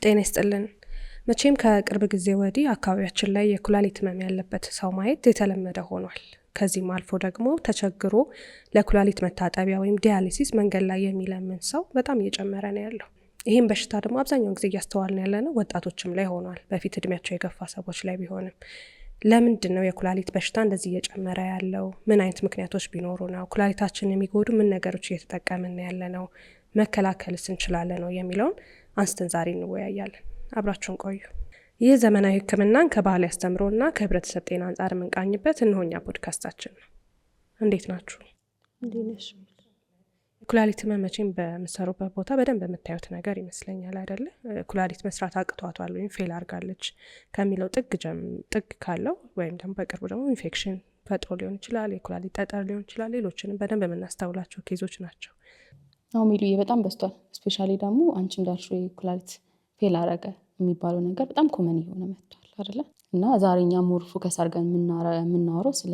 ጤና ይስጥልን። መቼም ከቅርብ ጊዜ ወዲህ አካባቢያችን ላይ የኩላሊት ህመም ያለበት ሰው ማየት የተለመደ ሆኗል። ከዚህም አልፎ ደግሞ ተቸግሮ ለኩላሊት መታጠቢያ ወይም ዲያሊሲስ መንገድ ላይ የሚለምን ሰው በጣም እየጨመረ ነው ያለው። ይህም በሽታ ደግሞ አብዛኛውን ጊዜ እያስተዋልን ያለነው ወጣቶችም ላይ ሆኗል፣ በፊት እድሜያቸው የገፋ ሰዎች ላይ ቢሆንም። ለምንድን ነው የኩላሊት በሽታ እንደዚህ እየጨመረ ያለው? ምን አይነት ምክንያቶች ቢኖሩ ነው? ኩላሊታችንን የሚጎዱ ምን ነገሮች እየተጠቀምን ያለ ነው? መከላከልስ እንችላለን ነው የሚለውን አንስተን ዛሬ እንወያያለን። አብራችሁን ቆዩ። ይህ ዘመናዊ ህክምናን ከባህል ያስተምሮና ከህብረተሰብ ጤና አንጻር የምንቃኝበት እነሆኛ ፖድካስታችን ነው። እንዴት ናችሁ? ኩላሊት ህመም መቼም በምሰሩበት ቦታ በደንብ የምታዩት ነገር ይመስለኛል አይደለ? ኩላሊት መስራት አቅቷታል ወይም ፌል አድርጋለች ከሚለው ጥግ ካለው ወይም ደግሞ በቅርቡ ደግሞ ኢንፌክሽን ፈጥሮ ሊሆን ይችላል፣ የኩላሊት ጠጠር ሊሆን ይችላል፣ ሌሎችንም በደንብ የምናስተውላቸው ኬዞች ናቸው። ሚሉዬ በጣም በስቷል። ስፔሻሊ ደግሞ አንቺ እንዳልሽው የኩላሊት ፌል አረገ የሚባለው ነገር በጣም ኮመን እየሆነ መጥቷል አይደለ? እና ዛሬኛ ሞር ፎከስ አድርገን የምናወራው ስለ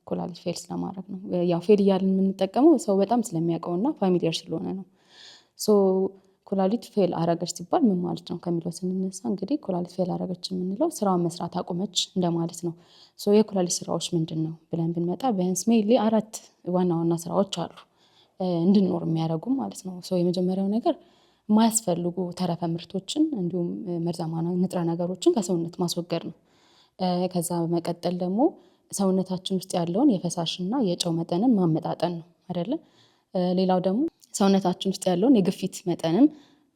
ኩላሊት ፌል ስለማድረግ ነው። ያው ፌል እያልን የምንጠቀመው ሰው በጣም ስለሚያውቀውና ፋሚሊየር ስለሆነ ነው። ኩላሊት ፌል አረገች ሲባል ምን ማለት ነው ከሚለው ስንነሳ እንግዲህ ኩላሊት ፌል አረገች የምንለው ስራውን መስራት አቆመች እንደማለት ነው። የኩላሊት ስራዎች ምንድን ነው ብለን ብንመጣ ቢያንስ ሜይንሊ 4 ዋና ዋና ስራዎች አሉ እንድንኖር የሚያደርጉ ማለት ነው። የመጀመሪያው ነገር የማያስፈልጉ ተረፈ ምርቶችን እንዲሁም መርዛማ ንጥረ ነገሮችን ከሰውነት ማስወገድ ነው። ከዛ በመቀጠል ደግሞ ሰውነታችን ውስጥ ያለውን የፈሳሽና የጨው መጠንን ማመጣጠን ነው አይደለ? ሌላው ደግሞ ሰውነታችን ውስጥ ያለውን የግፊት መጠንን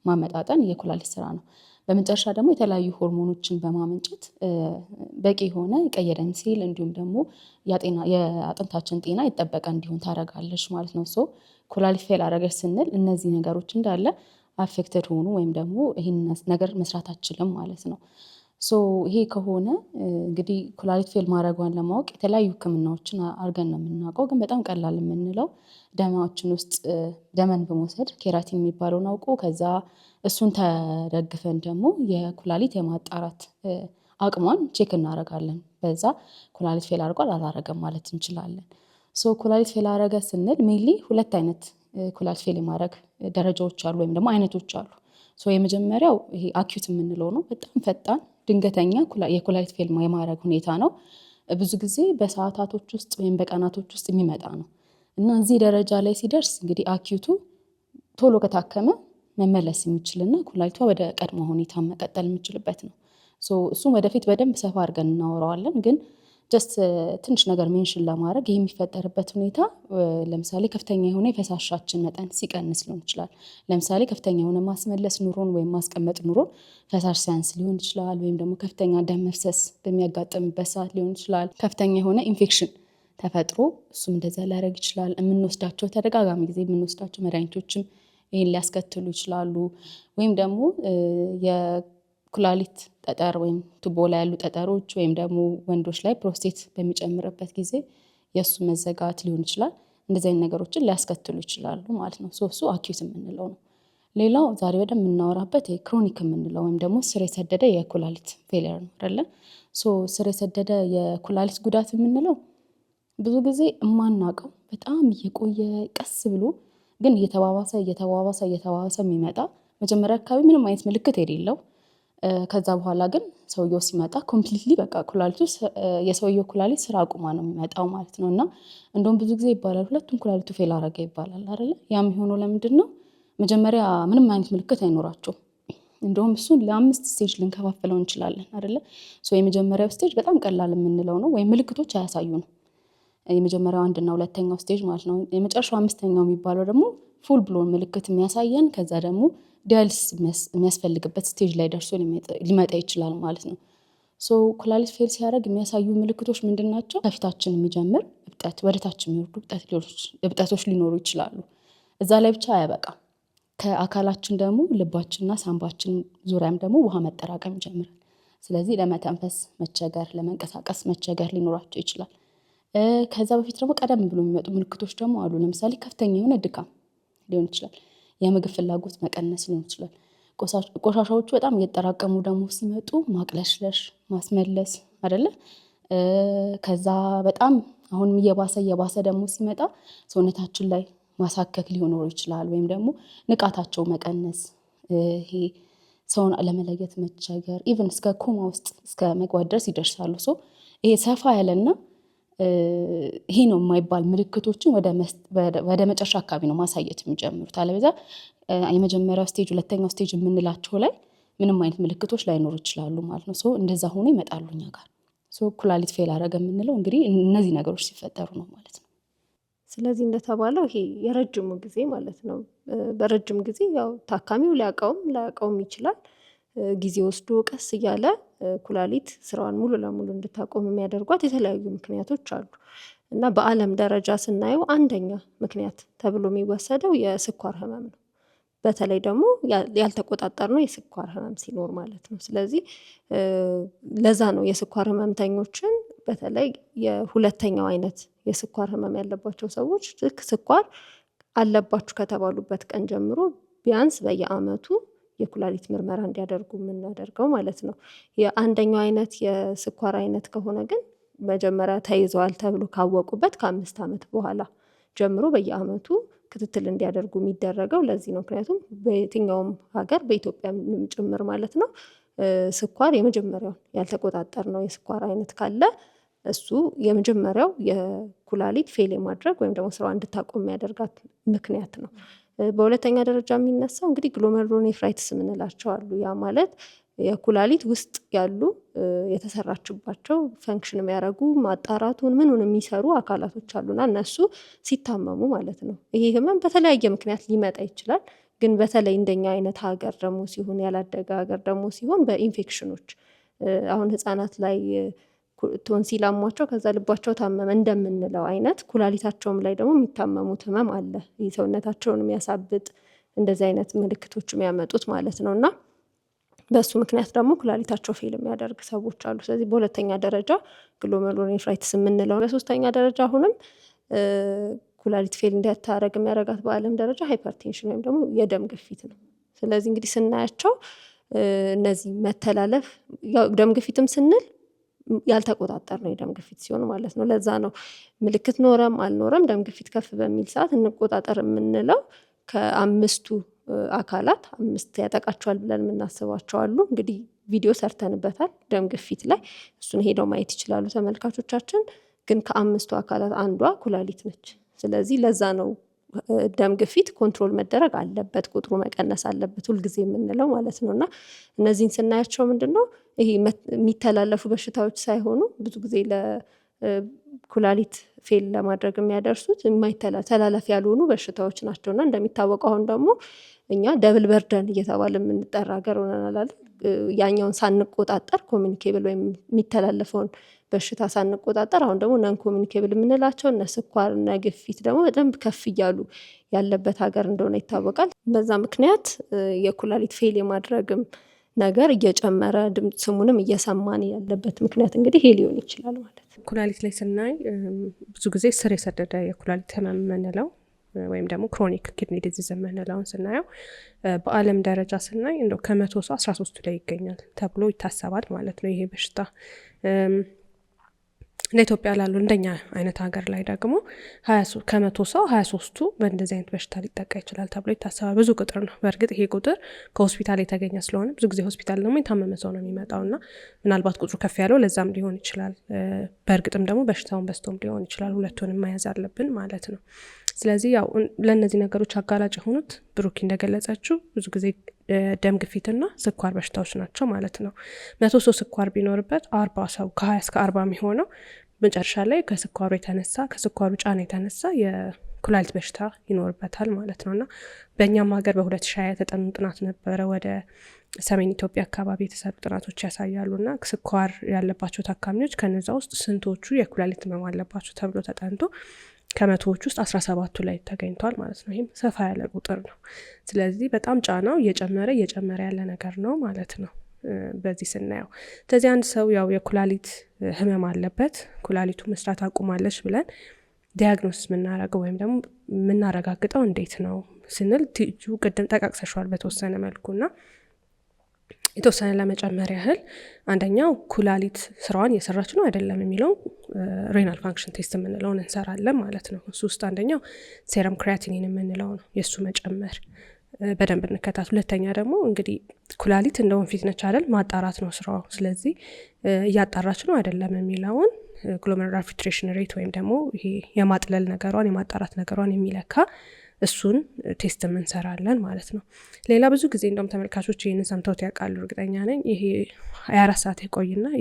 ማመጣጠን የኩላሊት ስራ ነው። በመጨረሻ ደግሞ የተለያዩ ሆርሞኖችን በማመንጨት በቂ የሆነ ቀይ ደም ሴል እንዲሁም ደግሞ የአጥንታችን ጤና የተጠበቀ እንዲሆን ታደርጋለች ማለት ነው። ኩላሊት ፌል አረገች ስንል እነዚህ ነገሮች እንዳለ አፌክትድ ሆኑ ወይም ደግሞ ይህን ነገር መስራት አችልም ማለት ነው። ይሄ ከሆነ እንግዲህ ኩላሊት ፌል ማድረጓን ለማወቅ የተለያዩ ህክምናዎችን አድርገን ነው የምናውቀው። ግን በጣም ቀላል የምንለው ደማችን ውስጥ ደመን በመውሰድ ኬራቲን የሚባለውን አውቆ ከዛ እሱን ተደግፈን ደግሞ የኩላሊት የማጣራት አቅሟን ቼክ እናደርጋለን። በዛ ኩላሊት ፌል አድርጓል አላረገም ማለት እንችላለን። ኩላሊት ፌል አረገ ስንል ሜይንሊ 2 አይነት ኩላሊት ፌል የማድረግ ደረጃዎች አሉ ወይም ደግሞ አይነቶች አሉ። የመጀመሪያው ይሄ አኪዩት የምንለው ነው። በጣም ፈጣን ድንገተኛ የኩላሊት ፌል የማድረግ ሁኔታ ነው። ብዙ ጊዜ በሰዓታቶች ውስጥ ወይም በቀናቶች ውስጥ የሚመጣ ነው እና እዚህ ደረጃ ላይ ሲደርስ እንግዲህ አኪዩቱ ቶሎ ከታከመ መመለስ የሚችልና ኩላሊቷ ወደ ቀድሞ ሁኔታ መቀጠል የሚችልበት ነው። እሱም ወደፊት በደንብ ሰፋ አድርገን እናወራዋለን። ግን ጀስት ትንሽ ነገር ሜንሽን ለማድረግ ይህ የሚፈጠርበት ሁኔታ ለምሳሌ ከፍተኛ የሆነ የፈሳሻችን መጠን ሲቀንስ ሊሆን ይችላል። ለምሳሌ ከፍተኛ የሆነ ማስመለስ ኑሮን ወይም ማስቀመጥ ኑሮን ፈሳሽ ሲያንስ ሊሆን ይችላል። ወይም ደግሞ ከፍተኛ ደም መፍሰስ በሚያጋጥምበት ሰዓት ሊሆን ይችላል። ከፍተኛ የሆነ ኢንፌክሽን ተፈጥሮ እሱም እንደዛ ሊያደርግ ይችላል። የምንወስዳቸው ተደጋጋሚ ጊዜ የምንወስዳቸው መድኃኒቶችም ይህን ሊያስከትሉ ይችላሉ። ወይም ደግሞ ኩላሊት ጠጠር ወይም ቱቦ ላይ ያሉ ጠጠሮች ወይም ደግሞ ወንዶች ላይ ፕሮስቴት በሚጨምርበት ጊዜ የእሱ መዘጋት ሊሆን ይችላል። እንደዚህ አይነት ነገሮችን ሊያስከትሉ ይችላሉ ማለት ነው። እሱ አኪዩት የምንለው ነው። ሌላው ዛሬ በደንብ የምናወራበት ክሮኒክ የምንለው ወይም ደግሞ ስር የሰደደ የኩላሊት ፌሊየር ነው አይደለ? ስር የሰደደ የኩላሊት ጉዳት የምንለው ብዙ ጊዜ የማናውቀው በጣም እየቆየ ቀስ ብሎ ግን እየተባባሰ የሚመጣ መጀመሪያ አካባቢ ምንም አይነት ምልክት የሌለው ከዛ በኋላ ግን ሰውየው ሲመጣ ኮምፕሊትሊ በቃ የሰውየው ኩላሊት ስራ አቁማ ነው የሚመጣው ማለት ነው። እና እንደውም ብዙ ጊዜ ይባላል ሁለቱም ኩላሊቱ ፌል አረገ ይባላል አይደለ? ያም የሆነው ለምንድን ነው? መጀመሪያ ምንም አይነት ምልክት አይኖራቸውም። እንደውም እሱን ለ5 ስቴጅ ልንከፋፍለው እንችላለን አይደለ? የመጀመሪያው ስቴጅ በጣም ቀላል የምንለው ነው ወይም ምልክቶች አያሳዩንም። የመጀመሪያው 1 እና 2ኛው ስቴጅ ማለት ነው። የመጨረሻው 5ኛው የሚባለው ደግሞ ፉል ብሎን ምልክት የሚያሳየን ከዛ ደግሞ ዲያሊሲስ የሚያስፈልግበት ስቴጅ ላይ ደርሶ ሊመጣ ይችላል ማለት ነው። ኩላሊት ፌል ሲያደርግ የሚያሳዩ ምልክቶች ምንድን ናቸው? ከፊታችን የሚጀምር እብጠት፣ ወደታች የሚወርዱ እብጠቶች ሊኖሩ ይችላሉ። እዛ ላይ ብቻ አያበቃም። ከአካላችን ደግሞ ልባችንና ሳንባችን ዙሪያም ደግሞ ውሃ መጠራቀም ይጀምራል። ስለዚህ ለመተንፈስ መቸገር፣ ለመንቀሳቀስ መቸገር ሊኖራቸው ይችላል። ከዛ በፊት ደግሞ ቀደም ብሎ የሚመጡ ምልክቶች ደግሞ አሉ። ለምሳሌ ከፍተኛ የሆነ ድካም ሊሆን ይችላል። የምግብ ፍላጎት መቀነስ ሊሆን ይችላል። ቆሻሻዎቹ በጣም እየተጠራቀሙ ደግሞ ሲመጡ ማቅለሽለሽ፣ ማስመለስ አይደለ? ከዛ በጣም አሁንም እየባሰ ደግሞ ሲመጣ ሰውነታችን ላይ ማሳከክ ሊሆን ይችላል። ወይም ደግሞ ንቃታቸው መቀነስ፣ ይሄ ሰውን ለመለየት መቸገር፣ ኢቨን እስከ ኮማ ውስጥ እስከ መግባት ድረስ ይደርሳሉ። ይሄ ሰፋ ያለና ይሄ ነው የማይባል ምልክቶችን ወደ መጨረሻ አካባቢ ነው ማሳየት የሚጀምሩት። አለበለዚያ የመጀመሪያው ስቴጅ ሁለተኛው ስቴጅ የምንላቸው ላይ ምንም አይነት ምልክቶች ላይኖሩ ይችላሉ ማለት ነው። እንደዛ ሆኖ ይመጣሉ እኛ ጋር። ኩላሊት ፌል አደረገ የምንለው እንግዲህ እነዚህ ነገሮች ሲፈጠሩ ነው ማለት ነው። ስለዚህ እንደተባለው ይሄ የረጅሙ ጊዜ ማለት ነው። በረጅም ጊዜ ያው ታካሚው ላያውቀውም ይችላል። ጊዜ ወስዶ ቀስ እያለ ኩላሊት ስራዋን ሙሉ ለሙሉ እንድታቆም የሚያደርጓት የተለያዩ ምክንያቶች አሉ እና በዓለም ደረጃ ስናየው አንደኛ ምክንያት ተብሎ የሚወሰደው የስኳር ህመም ነው። በተለይ ደግሞ ያልተቆጣጠርነው የስኳር ህመም ሲኖር ማለት ነው። ስለዚህ ለዛ ነው የስኳር ህመምተኞችን በተለይ የሁለተኛው አይነት የስኳር ህመም ያለባቸው ሰዎች ልክ ስኳር አለባችሁ ከተባሉበት ቀን ጀምሮ ቢያንስ በየአመቱ የኩላሊት ምርመራ እንዲያደርጉ የምናደርገው ማለት ነው። የአንደኛው አይነት የስኳር አይነት ከሆነ ግን መጀመሪያ ተይዘዋል ተብሎ ካወቁበት ከ5 ዓመት በኋላ ጀምሮ በየአመቱ ክትትል እንዲያደርጉ የሚደረገው ለዚህ ነው። ምክንያቱም በየትኛውም ሀገር በኢትዮጵያም ጭምር ማለት ነው ስኳር የመጀመሪያው ያልተቆጣጠርነው የስኳር አይነት ካለ እሱ የመጀመሪያው የኩላሊት ፌል የማድረግ ወይም ደግሞ ስራዋ እንድታቆም የሚያደርጋት ምክንያት ነው። በሁለተኛ ደረጃ የሚነሳው እንግዲህ ግሎሜሩሎኔፍራይትስ የምንላቸው አሉ። ያ ማለት የኩላሊት ውስጥ ያሉ የተሰራችባቸው ፈንክሽን የሚያደርጉ ማጣራቱን ምኑን የሚሰሩ አካላቶች አሉና እነሱ ሲታመሙ ማለት ነው። ይሄ ህመም በተለያየ ምክንያት ሊመጣ ይችላል። ግን በተለይ እንደኛ አይነት ሀገር ደግሞ ሲሆን ያላደገ ሀገር ደግሞ ሲሆን በኢንፌክሽኖች አሁን ህፃናት ላይ ቶንሲል አሟቸው ከዛ ልባቸው ታመመ እንደምንለው አይነት ኩላሊታቸውም ላይ ደግሞ የሚታመሙት ህመም አለ። ሰውነታቸውን የሚያሳብጥ እንደዚህ አይነት ምልክቶች የሚያመጡት ማለት ነው እና በሱ ምክንያት ደግሞ ኩላሊታቸው ፌል የሚያደርግ ሰዎች አሉ። ስለዚህ በሁለተኛ ደረጃ ግሎሜሩሎኔፍራይትስ የምንለው። በሶስተኛ ደረጃ አሁንም ኩላሊት ፌል እንዲያታረግ የሚያደርጋት በዓለም ደረጃ ሃይፐርቴንሽን ወይም ደግሞ የደም ግፊት ነው። ስለዚህ እንግዲህ ስናያቸው እነዚህ መተላለፍ ደም ግፊትም ስንል ያልተቆጣጠር ነው የደም ግፊት ሲሆን ማለት ነው። ለዛ ነው ምልክት ኖረም አልኖረም ደም ግፊት ከፍ በሚል ሰዓት እንቆጣጠር የምንለው። ከ5ቱ አካላት 5 ያጠቃቸዋል ብለን የምናስባቸው አሉ። እንግዲህ ቪዲዮ ሰርተንበታል ደም ግፊት ላይ፣ እሱን ሄደው ማየት ይችላሉ ተመልካቾቻችን። ግን ከ5ቱ አካላት አንዷ ኩላሊት ነች። ስለዚህ ለዛ ነው ደም ግፊት ኮንትሮል መደረግ አለበት፣ ቁጥሩ መቀነስ አለበት ሁልጊዜ የምንለው ማለት ነው። እና እነዚህን ስናያቸው ምንድነው ይሄ የሚተላለፉ በሽታዎች ሳይሆኑ ብዙ ጊዜ ለኩላሊት ፌል ለማድረግ የሚያደርሱት ተላላፊ ያልሆኑ በሽታዎች ናቸው። እና እንደሚታወቀው አሁን ደግሞ እኛ ደብል በርደን እየተባለ የምንጠራ ሀገር ሆነናል። ያኛውን ሳንቆጣጠር ኮሚኒኬብል ወይም የሚተላለፈውን በሽታ ሳንቆጣጠር አሁን ደግሞ ነን ኮሚኒኬብል የምንላቸው እነ ስኳር እነ ግፊት ደግሞ በደንብ ከፍ እያሉ ያለበት ሀገር እንደሆነ ይታወቃል። በዛ ምክንያት የኩላሊት ፌል የማድረግም ነገር እየጨመረ ድምፅ ስሙንም እየሰማን ያለበት ምክንያት እንግዲህ ይሄ ሊሆን ይችላል ማለት ነው። ኩላሊት ላይ ስናይ ብዙ ጊዜ ስር የሰደደ የኩላሊት ህመም የምንለው ወይም ደግሞ ክሮኒክ ኪድኒ ዲዚዝ የምንለውን ስናየው በዓለም ደረጃ ስናይ እንደው ከ100 ሰው 13ቱ ላይ ይገኛል ተብሎ ይታሰባል ማለት ነው ይሄ በሽታ። እንደ ኢትዮጵያ ላሉ እንደኛ አይነት ሀገር ላይ ደግሞ ከ100 ሰው 23ቱ በእንደዚህ አይነት በሽታ ሊጠቃ ይችላል ተብሎ ይታሰባል። ብዙ ቁጥር ነው። በእርግጥ ይሄ ቁጥር ከሆስፒታል የተገኘ ስለሆነ ብዙ ጊዜ ሆስፒታል ደግሞ የታመመ ሰው ነው የሚመጣው እና ምናልባት ቁጥሩ ከፍ ያለው ለዛም ሊሆን ይችላል። በእርግጥም ደግሞ በሽታውን በስቶም ሊሆን ይችላል። ሁለቱንም መያዝ አለብን ማለት ነው። ስለዚህ ያው ለእነዚህ ነገሮች አጋላጭ የሆኑት ብሩኪ እንደገለጸችው ብዙ ጊዜ ደም ግፊትና ስኳር በሽታዎች ናቸው ማለት ነው። 100 ሰው ስኳር ቢኖርበት 40 ሰው ከ20 እስከ 40 የሚሆነው መጨረሻ ላይ ከስኳሩ ጫና የተነሳ የኩላሊት በሽታ ይኖርበታል ማለት ነው። እና በእኛም ሀገር በ2020 የተጠኑ ጥናት ነበረ። ወደ ሰሜን ኢትዮጵያ አካባቢ የተሰሩ ጥናቶች ያሳያሉ እና ስኳር ያለባቸው ታካሚዎች ከነዛ ውስጥ ስንቶቹ የኩላሊት ህመም አለባቸው ተብሎ ተጠንቶ ከ100ዎች ውስጥ 17ቱ ላይ ተገኝቷል ማለት ነው። ይህም ሰፋ ያለ ቁጥር ነው። ስለዚህ በጣም ጫናው እየጨመረ ያለ ነገር ነው ማለት ነው በዚህ ስናየው። ስለዚህ አንድ ሰው ያው የኩላሊት ህመም አለበት፣ ኩላሊቱ መስራት አቁማለች ብለን ዲያግኖሲስ የምናረገው ወይም ደግሞ የምናረጋግጠው እንዴት ነው ስንል ትጁ ቅድም ጠቃቅሰሻል በተወሰነ መልኩና የተወሰነ ለመጨመር ያህል አንደኛው ኩላሊት ስራዋን እየሰራች ነው አይደለም የሚለው ሬናል ፋንክሽን ቴስት የምንለውን እንሰራለን ማለት ነው። እሱ ውስጥ አንደኛው ሴረም ክሪያቲኒን የምንለው ነው የእሱ መጨመር። በደንብ እንከታተል። ሁለተኛ ደግሞ እንግዲህ ኩላሊት እንደ ወንፊት ነች አይደል? ማጣራት ነው ስራው። ስለዚህ እያጣራች ነው አይደለም የሚለውን ግሎሜሩላር ፊልትሬሽን ሬት ወይም ደግሞ ይሄ የማጥለል ነገሯን የማጣራት ነገሯን የሚለካ እሱን ቴስት እንሰራለን ማለት ነው። ሌላ ብዙ ጊዜ እንደውም ተመልካቾች ይህንን ሰምተውት ያውቃሉ እርግጠኛ ነኝ። ይሄ 24 ሰዓት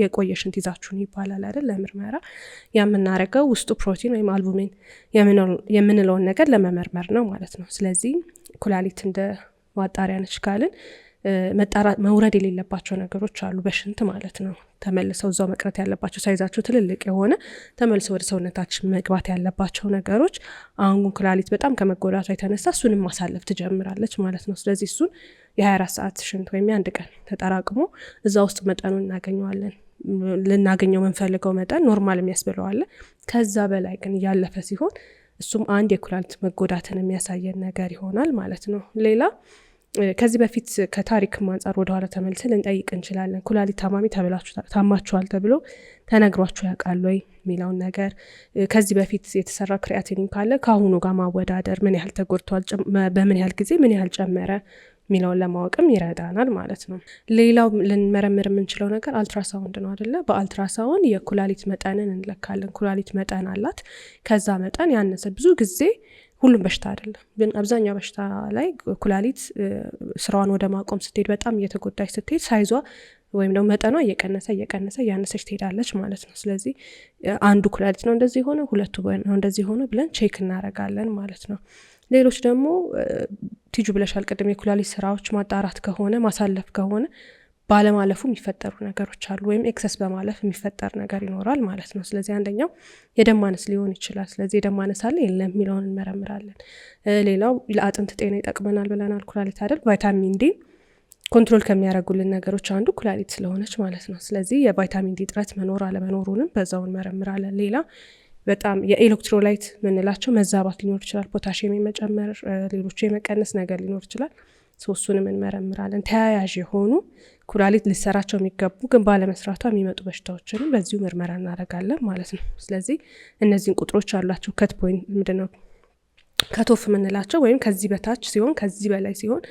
የቆየ ሽንት ይዛችሁን ይባላል አይደል? ለምርመራ የምናደርገው ውስጡ ፕሮቲን ወይም አልቡሚን የምንለውን ነገር ለመመርመር ነው ማለት ነው። ስለዚህ ኩላሊት እንደ ማጣሪያ ነች ካልን መውረድ የሌለባቸው ነገሮች አሉ በሽንት ማለት ነው። ተመልሰው እዛው መቅረት ያለባቸው ሳይዛቸው ትልልቅ የሆነ ተመልሰው ወደ ሰውነታችን መግባት ያለባቸው ነገሮች። አሁን ኩላሊት በጣም ከመጎዳቷ የተነሳ እሱንም ማሳለፍ ትጀምራለች ማለት ነው። ስለዚህ እሱን የ24 ሰዓት ሽንት ወይም የአንድ ቀን ተጠራቅሞ እዛ ውስጥ መጠኑን እናገኘዋለን። ልናገኘው የምንፈልገው መጠን ኖርማል የሚያስብለዋለን። ከዛ በላይ ግን እያለፈ ሲሆን እሱም አንድ የኩላሊት መጎዳትን የሚያሳየን ነገር ይሆናል ማለት ነው። ሌላ ከዚህ በፊት ከታሪክ አንጻር ወደኋላ ተመልሰን ልንጠይቅ እንችላለን። ኩላሊት ታማሚ ታማችኋል ተብሎ ተነግሯችሁ ያውቃል ወይ የሚለውን ነገር፣ ከዚህ በፊት የተሰራ ክሪያቲኒን ካለ ከአሁኑ ጋር ማወዳደር፣ ምን ያህል ተጎድቷል፣ በምን ያህል ጊዜ ምን ያህል ጨመረ የሚለውን ለማወቅም ይረዳናል ማለት ነው። ሌላው ልንመረምር የምንችለው ነገር አልትራሳውንድ ነው አይደለ? በአልትራሳውንድ የኩላሊት መጠንን እንለካለን። ኩላሊት መጠን አላት። ከዛ መጠን ያነሰ ብዙ ጊዜ ሁሉም በሽታ አይደለም ግን አብዛኛው በሽታ ላይ ኩላሊት ስራዋን ወደ ማቆም ስትሄድ በጣም እየተጎዳች ስትሄድ ሳይዟ ወይም ደግሞ መጠኗ እየቀነሰ እያነሰች ትሄዳለች ማለት ነው። ስለዚህ አንዱ ኩላሊት ነው እንደዚህ ሆነ፣ ሁለቱ ነው እንደዚህ ሆነ ብለን ቼክ እናደርጋለን ማለት ነው። ሌሎች ደግሞ ቲጁ ብለሻል ቅድም የኩላሊት ስራዎች ማጣራት ከሆነ ማሳለፍ ከሆነ ባለማለፉ የሚፈጠሩ ነገሮች አሉ፣ ወይም ኤክሰስ በማለፍ የሚፈጠር ነገር ይኖራል ማለት ነው። ስለዚህ አንደኛው የደም ማነስ ሊሆን ይችላል። ስለዚህ የደም ማነስ አለ የለም የሚለውን እንመረምራለን። ሌላው ለአጥንት ጤና ይጠቅመናል ብለናል ኩላሊት አይደል? ቫይታሚን ዲ ኮንትሮል ከሚያደርጉልን ነገሮች አንዱ ኩላሊት ስለሆነች ማለት ነው። ስለዚህ የቫይታሚን ዲ እጥረት መኖር አለመኖሩንም በዛው እንመረምራለን። ሌላ በጣም የኤሌክትሮላይት ምንላቸው መዛባት ሊኖር ይችላል። ፖታሽየም የመጨመር ሌሎቹ የመቀነስ ነገር ሊኖር ይችላል። እሱንም እንመረምራለን። ተያያዥ የሆኑ ኩላሊት ሊሰራቸው የሚገቡ ግን ባለመስራቷ የሚመጡ በሽታዎችንም በዚሁ ምርመራ እናደርጋለን ማለት ነው። ስለዚህ እነዚህን ቁጥሮች አሏቸው። ከት ፖይንት ምንድነው? ከቶፍ ምንላቸው ወይም ከዚህ በታች ሲሆን ከዚህ በላይ ሲሆን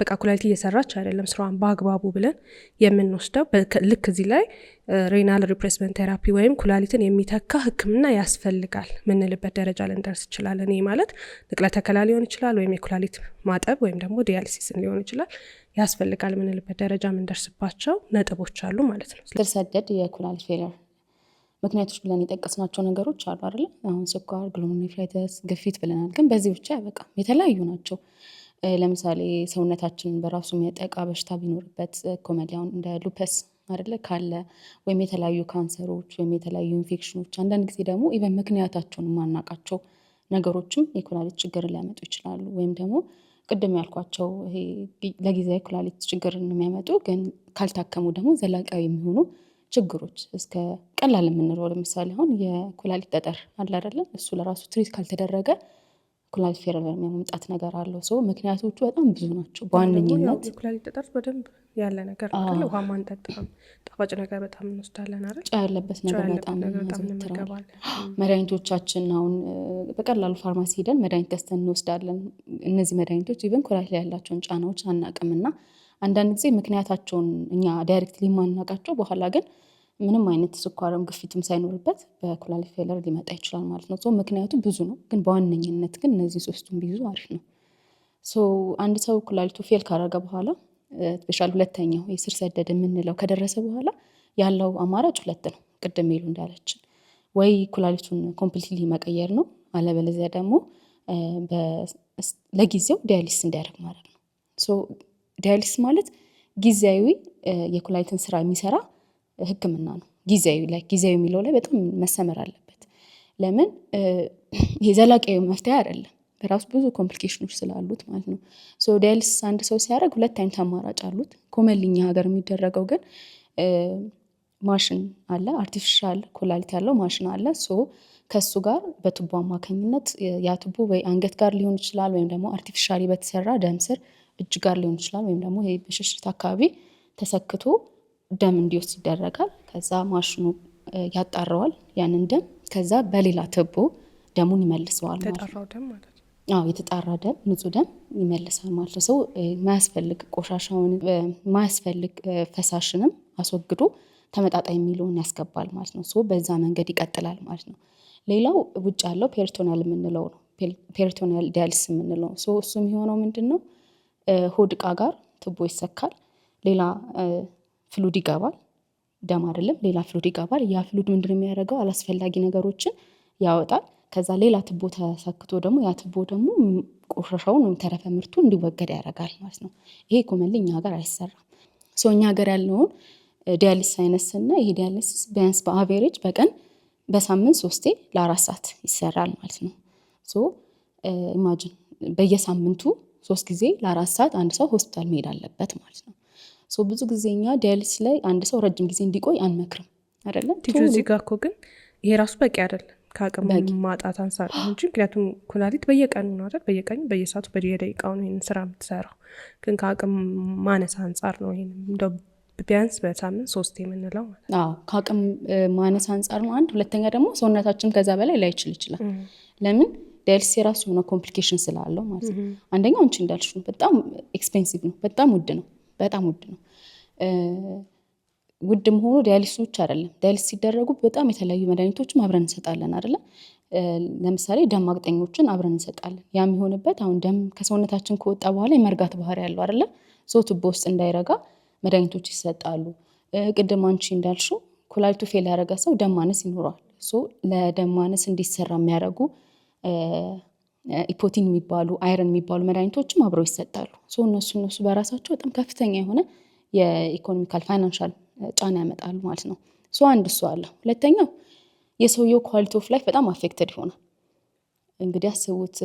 በቃ ኩላሊት እየሰራች አይደለም ስራዋን በአግባቡ ብለን የምንወስደው። ልክ እዚህ ላይ ሬናል ሪፕሌስመንት ቴራፒ ወይም ኩላሊትን የሚተካ ሕክምና ያስፈልጋል ምንልበት ደረጃ ልንደርስ ይችላለን። ይህ ማለት ንቅለ ተከላ ሊሆን ይችላል ወይም የኩላሊት ማጠብ ወይም ደግሞ ዲያሊሲስን ሊሆን ይችላል ያስፈልጋል ምንልበት ደረጃ ምንደርስባቸው ነጥቦች አሉ ማለት ነው። ስር ሰደድ የኩላሊት ፌለር ምክንያቶች ብለን የጠቀስናቸው ነገሮች አሉ አይደል? አሁን ስኳር፣ ግሎሜሩሎኔፍራይተስ፣ ግፊት ብለናል። ግን በዚህ ብቻ አይበቃም፣ የተለያዩ ናቸው። ለምሳሌ ሰውነታችንን በራሱ የሚያጠቃ በሽታ ቢኖርበት ኮመዲያውን እንደ ሉፐስ አይደለ ካለ ወይም የተለያዩ ካንሰሮች ወይም የተለያዩ ኢንፌክሽኖች፣ አንዳንድ ጊዜ ደግሞ ኢቨን ምክንያታቸውን የማናውቃቸው ነገሮችም የኩላሊት ችግር ሊያመጡ ይችላሉ። ወይም ደግሞ ቅድም ያልኳቸው ለጊዜያዊ ኩላሊት ችግርን የሚያመጡ ግን ካልታከሙ ደግሞ ዘላቂያዊ የሚሆኑ ችግሮች እስከ ቀላል የምንለው ለምሳሌ አሁን የኩላሊት ጠጠር አለ አይደለ? እሱ ለራሱ ትሪት ካልተደረገ ኩላሊት ፌለር የሚያመጣት ነገር አለው። ሰው ምክንያቶቹ በጣም ብዙ ናቸው። በዋነኝነት ኩላሊት ጠጠር በደንብ ያለ ነገር ነው። ውሃ ማንጠጣም፣ ጣፋጭ ነገር በጣም እንወስዳለን አይደል? ጫ ያለበት ነገር በጣም እንመገባለን። መድኃኒቶቻችን አሁን በቀላሉ ፋርማሲ ሄደን መድኃኒት ገዝተን እንወስዳለን። እነዚህ መድኃኒቶች ኢቨን ኩላሊት ላይ ያላቸውን ጫናዎች አናውቅምና አንዳንድ ጊዜ ምክንያታቸውን እኛ ዳይሬክትሊ ማናውቃቸው በኋላ ግን ምንም አይነት ስኳርም ግፊትም ሳይኖርበት በኩላሊት ፌለር ሊመጣ ይችላል ማለት ነው። ምክንያቱ ብዙ ነው፣ ግን በዋነኝነት ግን እነዚህ ሶስቱን ቢይዙ አሪፍ ነው። አንድ ሰው ኩላሊቱ ፌል ካደረገ በኋላ ስፔሻል ሁለተኛው የስር ሰደድ የምንለው ከደረሰ በኋላ ያለው አማራጭ ሁለት ነው። ቅድም ሜሉ እንዳለችን ወይ ኩላሊቱን ኮምፕሊትሊ መቀየር ነው፣ አለበለዚያ ደግሞ ለጊዜው ዲያሊሲስ እንዲያደርግ ማድረግ ነው። ዲያሊሲስ ማለት ጊዜያዊ የኩላሊትን ስራ የሚሰራ ህክምና ነው። ጊዜያዊ የሚለው ላይ በጣም መሰመር አለበት። ለምን የዘላቂያዊ መፍትሄ አይደለም፣ በራሱ ብዙ ኮምፕሊኬሽኖች ስላሉት ማለት ነው። ዲያሊሲስ አንድ ሰው ሲያደርግ ሁለት አይነት አማራጭ አሉት። ኮመንልኛ ሀገር የሚደረገው ግን ማሽን አለ፣ አርቲፊሻል ኩላሊት ያለው ማሽን አለ። ከሱ ጋር በቱቦ አማካኝነት ያ ቱቦ ወይ አንገት ጋር ሊሆን ይችላል፣ ወይም ደግሞ አርቲፊሻሊ በተሰራ ደም ስር እጅ ጋር ሊሆን ይችላል፣ ወይም ደግሞ በሽሽት አካባቢ ተሰክቶ ደም እንዲወስድ ይደረጋል። ከዛ ማሽኑ ያጣራዋል ያንን ደም፣ ከዛ በሌላ ቱቦ ደሙን ይመልሰዋል ማለት ነው። የተጣራ ደም ንጹህ ደም ይመልሳል ማለት ነው። ሰው ማያስፈልግ ቆሻሻውን ማያስፈልግ ፈሳሽንም አስወግዶ ተመጣጣኝ የሚለውን ያስገባል ማለት ነው። ሶ በዛ መንገድ ይቀጥላል ማለት ነው። ሌላው ውጭ ያለው ፔሪቶኒያል የምንለው ነው። ፔሪቶኒያል ዲያሊሲስ የምንለው እሱ የሚሆነው ምንድን ነው? ሆድ ዕቃ ጋር ትቦ ይሰካል። ሌላ ፍሉድ ይገባል። ደም አይደለም፣ ሌላ ፍሉድ ይገባል። ያ ፍሉድ ምንድን የሚያደርገው አላስፈላጊ ነገሮችን ያወጣል። ከዛ ሌላ ትቦ ተሰክቶ ደግሞ ያ ትቦ ደግሞ ቆሻሻውን ወይም ተረፈ ምርቱ እንዲወገድ ያደርጋል ማለት ነው። ይሄ ኮመንሊ እኛ ሀገር አይሰራም። እኛ ሀገር ያለውን ዲያሊሲስ አይነት ስናይ ይሄ ዲያሊሲስ ቢያንስ በአቬሬጅ በቀን በሳምንት 3 ለ4 ሰዓት ይሰራል ማለት ነው። ኢማጂን በየሳምንቱ 3 ጊዜ ለ4 ሰዓት አንድ ሰው ሆስፒታል መሄድ አለበት ማለት ነው። ብዙ ጊዜ እኛ ዲያሊሲስ ላይ አንድ ሰው ረጅም ጊዜ እንዲቆይ አንመክርም አይደለም። እዚህ ጋር እኮ ግን ይሄ ራሱ በቂ አይደለም ከአቅም ማጣት አንጻር እንጂ። ምክንያቱም ኩላሊት በየቀኑ ነው አይደል? በየቀኑ በየሰዓቱ በየደቂቃው ነው ይሄን ስራ የምትሰራው። ግን ከአቅም ማነስ አንጻር ነው ይሄን እንደው ቢያንስ በሳምንት 3 የምንለው ማለት ነው። ከአቅም ማነስ አንጻር ነው አንድ። ሁለተኛ ደግሞ ሰውነታችን ከዛ በላይ ላይችል ይችላል። ለምን? ዲያሊሲስ የራሱ የሆነ ኮምፕሊኬሽን ስላለው ማለት ነው። አንደኛው አንቺ እንዳልሽው በጣም ኤክስፔንሲቭ ነው፣ በጣም ውድ ነው። ውድ መሆኑ ዲያሊሲስ ብቻ አይደለም። ዲያሊሲስ ሲደረጉ በጣም የተለያዩ መድኃኒቶችም አብረን እንሰጣለን አይደለ? ለምሳሌ ደም ማቅጠኞችን አብረን እንሰጣለን። ያ የሚሆንበት አሁን ደም ከሰውነታችን ከወጣ በኋላ የመርጋት ባህሪ ያለው አይደለ? ቱቦ ውስጥ እንዳይረጋ መድኃኒቶች ይሰጣሉ። ቅድም አንቺ እንዳልሽው ኩላሊቱ ፌል ያደረገ ሰው ደም ማነስ ይኖረዋል። ለደም ማነስ እንዲሰራ የሚያደርጉ ኢፖቲን የሚባሉ አይረን የሚባሉ መድኃኒቶችም አብረው ይሰጣሉ። እነሱ በራሳቸው በጣም ከፍተኛ የሆነ የኢኮኖሚካል ፋይናንሻል ጫና ያመጣሉ ማለት ነው። አንድ እሱ አለ። ሁለተኛው የሰውየው ኳሊቲ ኦፍ ላይፍ በጣም አፌክትድ ይሆናል። እንግዲህ አስቡት፣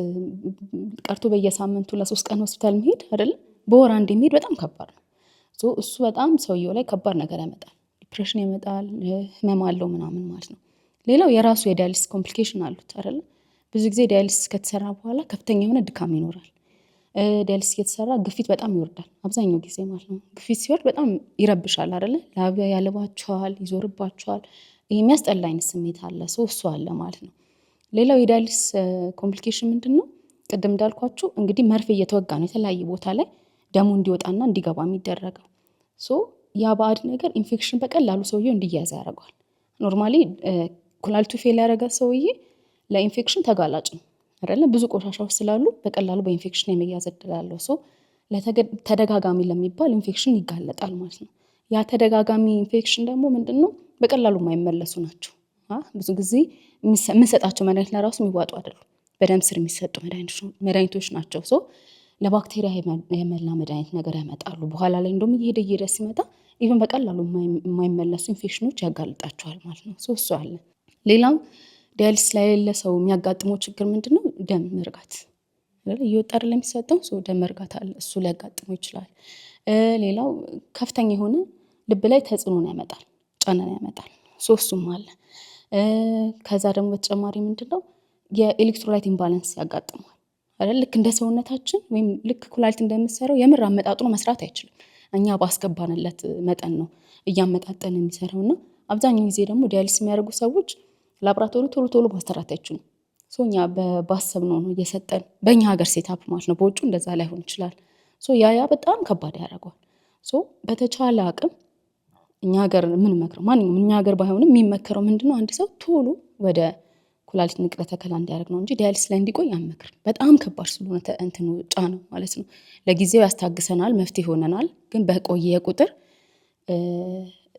ቀርቶ በየሳምንቱ ለ3 ቀን ሆስፒታል መሄድ አይደለም፣ በወር አንድ የሚሄድ በጣም ከባድ ነው። እሱ በጣም ሰውየው ላይ ከባድ ነገር ያመጣል። ዲፕሬሽን ያመጣል፣ ህመም አለው ምናምን ማለት ነው። ሌላው የራሱ የዲያሊሲስ ኮምፕሊኬሽን አሉት አይደለ? ብዙ ጊዜ ዲያሊሲስ ከተሰራ በኋላ ከፍተኛ የሆነ ድካም ይኖራል። ዲያሊሲስ የተሰራ ግፊት በጣም ይወርዳል፣ አብዛኛው ጊዜ ማለት ነው። ግፊት ሲወርድ በጣም ይረብሻል አይደለ? ላብ ያልባቸዋል፣ ይዞርባቸዋል። ይሄ የሚያስጠላ አይነት ስሜት አለ። እሱ አለ ማለት ነው። ሌላው የዲያሊሲስ ኮምፕሊኬሽን ምንድን ነው? ቅድም እንዳልኳችሁ እንግዲህ መርፌ እየተወጋ ነው የተለያየ ቦታ ላይ ደሙ እንዲወጣና እንዲገባ የሚደረገው። ያ ባዕድ ነገር ኢንፌክሽን በቀላሉ ሰውየው እንዲያዝ ያደርገዋል። ኖርማሊ ኩላሊቱ ፌል ያደረገ ሰውዬ ለኢንፌክሽን ተጋላጭ ነው አይደለ? ብዙ ቆሻሻዎች ስላሉ በቀላሉ በኢንፌክሽን የመያዝ እድል አለው። ተደጋጋሚ ለሚባል ኢንፌክሽን ይጋለጣል ማለት ነው። ያ ተደጋጋሚ ኢንፌክሽን ደግሞ ምንድን ነው? በቀላሉ የማይመለሱ ናቸው። ብዙ ጊዜ የምንሰጣቸው መድኃኒት ለራሱ የሚዋጡ አይደሉም። በደም ስር የሚሰጡ መድኃኒቶች ናቸው። ለባክቴሪያ የመላ መድኃኒት ነገር ያመጣሉ። በኋላ ላይ እንደውም እየሄደ ሲመጣ ኢቨን በቀላሉ የማይመለሱ ኢንፌክሽኖች ያጋልጣቸዋል ማለት ነው። እሱ አለ። ሌላው ዲያሊሲስ ላይ ያለ ሰው የሚያጋጥመው ችግር ምንድን ነው? ደም መርጋት እየወጣ አይደለም የሚሰጠው። ደም መርጋት አለ፣ እሱ ሊያጋጥመው ይችላል። ሌላው ከፍተኛ የሆነ ልብ ላይ ተጽዕኖን ያመጣል፣ ጫናን ያመጣል። እሱም አለ። ከዛ ደግሞ በተጨማሪ ምንድን ነው? የኤሌክትሮላይት ኢምባላንስ ያጋጥመዋል አይደል? ልክ እንደ ሰውነታችን ወይም ልክ ኩላሊት እንደምትሰራው የምር አመጣጥኖ መስራት አይችልም። እኛ ባስገባንለት መጠን ነው እያመጣጠን የሚሰራው እና አብዛኛው ጊዜ ደግሞ ዲያሊሲስ የሚያደርጉ ሰዎች ላብራቶሪ ቶሎ ማሰራት አይችሉም። እኛ ባሰብነው ነው እየሰጠን፣ በእኛ ሀገር ሴታፕ ማለት ነው። በውጭ እንደዛ ላይሆን ይችላል። ያ በጣም ከባድ ያደርገዋል። በተቻለ አቅም እኛ ሀገር የምንመክረው ማንኛውም እኛ ሀገር ባይሆንም የሚመከረው ምንድነው? አንድ ሰው ቶሎ ወደ ኩላሊት ንቅለ ተከላ እንዲያደርግ ነው እንጂ ዲያሊሲስ ላይ እንዲቆይ አንመክርም። በጣም ከባድ ስለሆነ እንትኑ ጫነው ማለት ነው። ለጊዜው ያስታግሰናል፣ መፍትሄ ይሆነናል። ግን በቆየ ቁጥር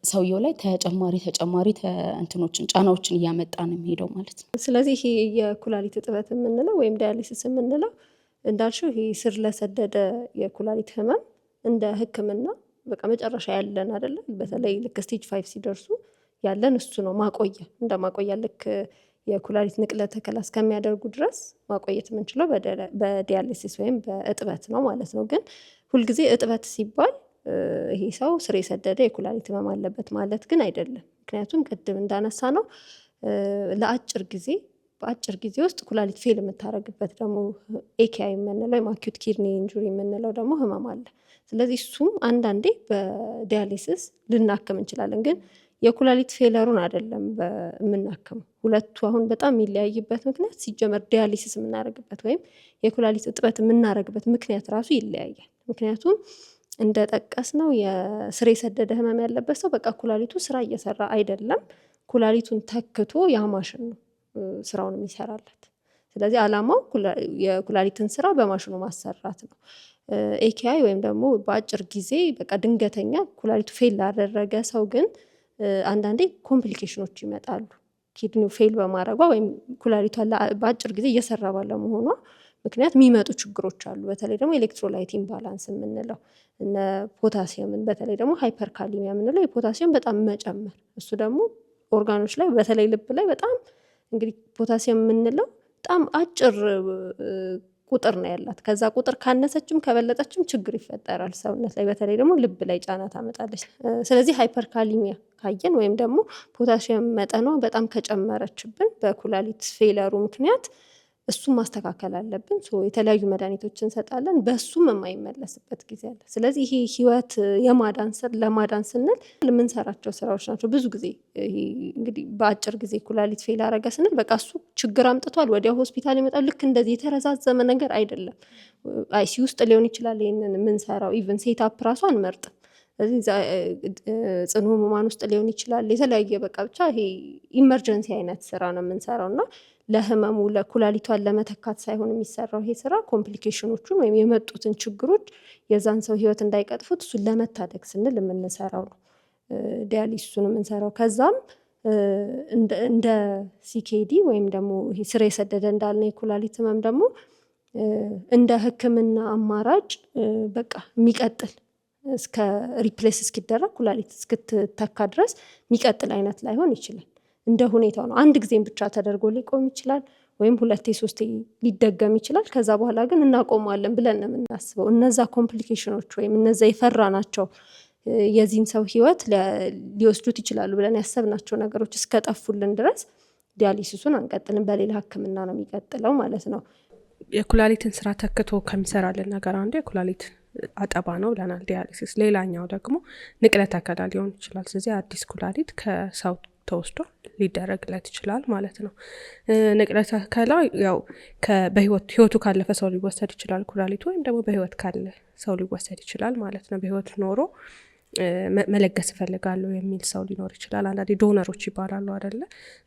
ሰውየው ላይ ተጨማሪ እንትኖችን ጫናዎችን እያመጣ ነው የሚሄደው ማለት ነው። ስለዚህ ይሄ የኩላሊት እጥበት የምንለው ወይም ዳያሊሲስ የምንለው እንዳልሽው ይሄ ስር ለሰደደ የኩላሊት ህመም እንደ ሕክምና በቃ መጨረሻ ያለን አይደለ? በተለይ ልክ ስቴጅ 5 ሲደርሱ ያለን እሱ ነው። እንደ ማቆያ ልክ የኩላሊት ንቅለ ተከላ እስከሚያደርጉ ድረስ ማቆየት የምንችለው በዲያሊሲስ ወይም በእጥበት ነው ማለት ነው። ግን ሁልጊዜ እጥበት ሲባል ይሄ ሰው ስር የሰደደ የኩላሊት ህመም አለበት ማለት ግን አይደለም። ምክንያቱም ቅድም እንዳነሳ ነው በአጭር ጊዜ ውስጥ ኩላሊት ፌል የምታደርግበት ደግሞ ኤኪአይ የምንለው አኪዩት ኪድኒ ኢንጁሪ የምንለው ደግሞ ህመም አለ። ስለዚህ እሱም አንዳንዴ በዲያሊሲስ ልናክም እንችላለን። ግን የኩላሊት ፌለሩን አይደለም የምናክመው። ሁለቱ አሁን በጣም የሚለያይበት ምክንያት ሲጀመር ዲያሊሲስ የምናደርግበት ወይም የኩላሊት እጥበት የምናደርግበት ምክንያት ራሱ ይለያያል። ምክንያቱም እንደጠቀስ ነው የስር የሰደደ ህመም ያለበት ሰው በቃ ኩላሊቱ ስራ እየሰራ አይደለም፣ ኩላሊቱን ተክቶ ያ ማሽን ነው ስራውን የሚሰራለት። ስለዚህ አላማው የኩላሊትን ስራ በማሽኑ ማሰራት ነው። ኤኬአይ ወይም ደግሞ በአጭር ጊዜ በቃ ድንገተኛ ኩላሊቱ ፌል ላደረገ ሰው ግን አንዳንዴ ኮምፕሊኬሽኖች ይመጣሉ። ኪድኒው ፌል በማድረጓ ወይም ኩላሊቷ በአጭር ጊዜ እየሰራ ባለመሆኗ ምክንያት የሚመጡ ችግሮች አሉ። በተለይ ደግሞ ኤሌክትሮላይት ኢምባላንስ የምንለው እነ ፖታሲየምን፣ በተለይ ደግሞ ሃይፐርካሊሚያ የምንለው የፖታሲየም በጣም መጨመር፣ እሱ ደግሞ ኦርጋኖች ላይ በተለይ ልብ ላይ በጣም እንግዲህ ፖታሲየም የምንለው በጣም አጭር ቁጥር ነው ያላት። ከዛ ቁጥር ካነሰችም ከበለጠችም ችግር ይፈጠራል ሰውነት ላይ፣ በተለይ ደግሞ ልብ ላይ ጫና ታመጣለች። ስለዚህ ሃይፐርካሊሚያ ካየን ወይም ደግሞ ፖታሲየም መጠኗ በጣም ከጨመረችብን በኩላሊት ፌለሩ ምክንያት እሱም ማስተካከል አለብን። የተለያዩ መድኃኒቶችን እንሰጣለን፣ በሱም የማይመለስበት ጊዜ አለ። ስለዚህ ይሄ ህይወት ለማዳን ስንል የምንሰራቸው ስራዎች ናቸው። ብዙ ጊዜ እንግዲህ በአጭር ጊዜ ኩላሊት ፌል አረገ ስንል በቃ እሱ ችግር አምጥቷል ወዲያው ሆስፒታል ይመጣል። ልክ እንደዚህ የተረዛዘመ ነገር አይደለም። አይሲ ውስጥ ሊሆን ይችላል ይሄንን የምንሰራው። ኢቨን ሴታፕ ራሱ አንመርጥም። ስለዚህ ጽኑ ህሙማን ውስጥ ሊሆን ይችላል። የተለያየ በቃ ብቻ ይሄ ኢመርጀንሲ አይነት ስራ ነው የምንሰራው እና ለህመሙ ለኩላሊቷን ለመተካት ሳይሆን የሚሰራው ይሄ ስራ ኮምፕሊኬሽኖቹን ወይም የመጡትን ችግሮች የዛን ሰው ህይወት እንዳይቀጥፉት እሱን ለመታደግ ስንል የምንሰራው ነው ዲያሊሲሱን የምንሰራው። ከዛም እንደ ሲኬዲ ወይም ደግሞ ይሄ ስር የሰደደ እንዳልነው የኩላሊት ህመም ደግሞ እንደ ህክምና አማራጭ በቃ የሚቀጥል እስከ ሪፕሌስ እስኪደረግ ኩላሊት እስክትተካ ድረስ የሚቀጥል አይነት ላይሆን ይችላል። እንደ ሁኔታው ነው። አንድ ጊዜም ብቻ ተደርጎ ሊቆም ይችላል፣ ወይም 2-3 ሊደገም ይችላል። ከዛ በኋላ ግን እናቆማለን ብለን ነው የምናስበው። እነዛ ኮምፕሊኬሽኖች ወይም እነዛ የፈራናቸው የዚህን ሰው ህይወት ሊወስዱት ይችላሉ ብለን ያሰብናቸው ነገሮች እስከጠፉልን ድረስ ዲያሊሲሱን አንቀጥልም፣ በሌላ ህክምና ነው የሚቀጥለው ማለት ነው። የኩላሊትን ስራ ተክቶ ከሚሰራልን ነገር አንዱ የኩላሊት አጠባ ነው ብለናል ዲያሊሲስ። ሌላኛው ደግሞ ንቅለ ተከላ ሊሆን ይችላል። ስለዚህ አዲስ ኩላሊት ከሰው ተወስዶ ሊደረግለት ይችላል ማለት ነው። ንቅለ ተከላ ያው ህይወቱ ካለፈ ሰው ሊወሰድ ይችላል ኩላሊቱ፣ ወይም ደግሞ በህይወት ካለ ሰው ሊወሰድ ይችላል ማለት ነው። በህይወት ኖሮ መለገስ እፈልጋለሁ የሚል ሰው ሊኖር ይችላል። አንዳንዴ ዶነሮች ይባላሉ አይደለ?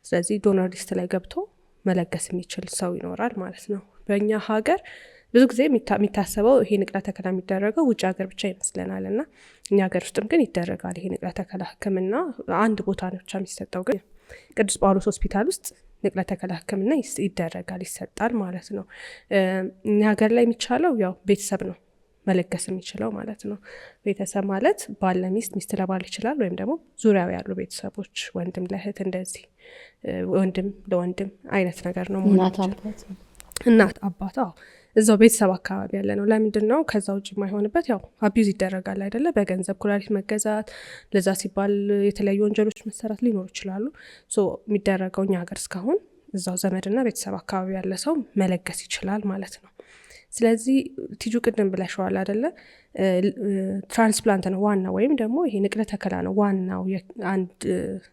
ስለዚህ ዶነር ሊስት ላይ ገብቶ መለገስ የሚችል ሰው ይኖራል ማለት ነው። በእኛ ሀገር ብዙ ጊዜ የሚታሰበው ይሄ ንቅለ ተከላ የሚደረገው ውጭ ሀገር ብቻ ይመስለናል እና እኛ ሀገር ውስጥም ግን ይደረጋል። ይሄ ንቅለ ተከላ ህክምና አንድ ቦታ ነው ብቻ የሚሰጠው፣ ግን ቅዱስ ጳውሎስ ሆስፒታል ውስጥ ንቅለ ተከላ ህክምና ይደረጋል፣ ይሰጣል ማለት ነው። እኛ ሀገር ላይ የሚቻለው ያው ቤተሰብ ነው መለገስ የሚችለው ማለት ነው። ቤተሰብ ማለት ባል ለሚስት፣ ሚስት ለባል ይችላል፣ ወይም ደግሞ ዙሪያው ያሉ ቤተሰቦች ወንድም ለእህት፣ እንደዚህ ወንድም ለወንድም አይነት ነገር ነው። እናት አባት እዛው ቤተሰብ አካባቢ ያለ ነው። ለምንድን ነው ከዛ ውጭ የማይሆንበት? ያው አቢዩዝ ይደረጋል አይደለ? በገንዘብ ኩላሊት መገዛት፣ ለዛ ሲባል የተለያዩ ወንጀሎች መሰራት ሊኖሩ ይችላሉ። የሚደረገው እኛ ሀገር እስካሁን እዛው ዘመድና ቤተሰብ አካባቢ ያለ ሰው መለገስ ይችላል ማለት ነው። ስለዚህ ቲጁ ቅድም ብለሽዋል አይደለ? ትራንስፕላንት ነው ዋና፣ ወይም ደግሞ ይሄ ንቅለ ተከላ ነው ዋናው።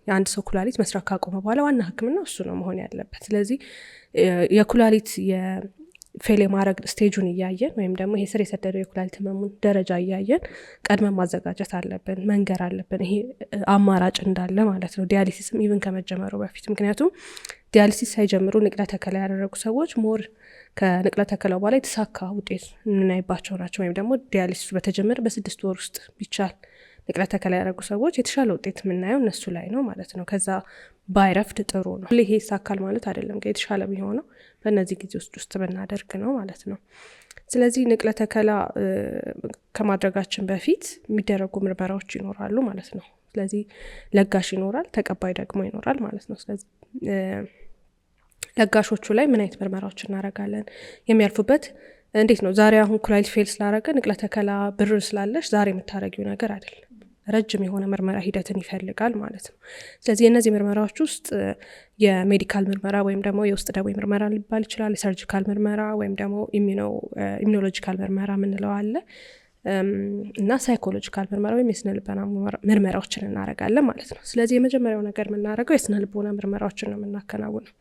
የአንድ ሰው ኩላሊት መስራት ካቆመ በኋላ ዋና ህክምና እሱ ነው መሆን ያለበት። ስለዚህ የኩላሊት ፌል የማድረግ ስቴጁን እያየን ወይም ደግሞ ይሄ ስር የሰደደው የኩላሊት ህመሙን ደረጃ እያየን ቀድመን ማዘጋጀት አለብን፣ መንገር አለብን ይሄ አማራጭ እንዳለ ማለት ነው። ዲያሊሲስም ኢቭን ከመጀመሩ በፊት፣ ምክንያቱም ዲያሊሲስ ሳይጀምሩ ንቅለ ተከላ ያደረጉ ሰዎች ሞር ከንቅለ ተከላው በኋላ የተሳካ ውጤት የምናይባቸው ናቸው። ወይም ደግሞ ዲያሊሲሱ በተጀመረ በ6 ወር ውስጥ ቢቻል ንቅለ ተከላ ያደረጉ ሰዎች የተሻለ ውጤት የምናየው እነሱ ላይ ነው ማለት ነው። ከዛ ባይረፍድ ጥሩ ነው። ይሄ ይሳካል ማለት አይደለም፣ የተሻለ የሚሆነው በእነዚህ ጊዜ ውስጥ ብናደርግ ነው ማለት ነው። ስለዚህ ንቅለ ተከላ ከማድረጋችን በፊት የሚደረጉ ምርመራዎች ይኖራሉ ማለት ነው። ስለዚህ ለጋሽ ይኖራል፣ ተቀባይ ደግሞ ይኖራል ማለት ነው። ስለዚህ ለጋሾቹ ላይ ምን አይነት ምርመራዎች እናደርጋለን? የሚያልፉበት እንዴት ነው? ዛሬ አሁን ኩላሊት ፌል ስላደረገ ንቅለ ተከላ ብር ስላለሽ ዛሬ የምታደርጊው ነገር አይደለም። ረጅም የሆነ ምርመራ ሂደትን ይፈልጋል ማለት ነው። ስለዚህ የእነዚህ ምርመራዎች ውስጥ የሜዲካል ምርመራ ወይም ደግሞ የውስጥ ደዌ ምርመራ ሊባል ይችላል፣ የሰርጂካል ምርመራ ወይም ደግሞ ኢሚኖሎጂካል ምርመራ ምንለው አለ። እና ሳይኮሎጂካል ምርመራ ወይም የስነ ልቦና ምርመራዎችን እናደርጋለን ማለት ነው። ስለዚህ የመጀመሪያው ነገር የምናደርገው የስነ ልቦና ምርመራዎችን ነው የምናከናውነው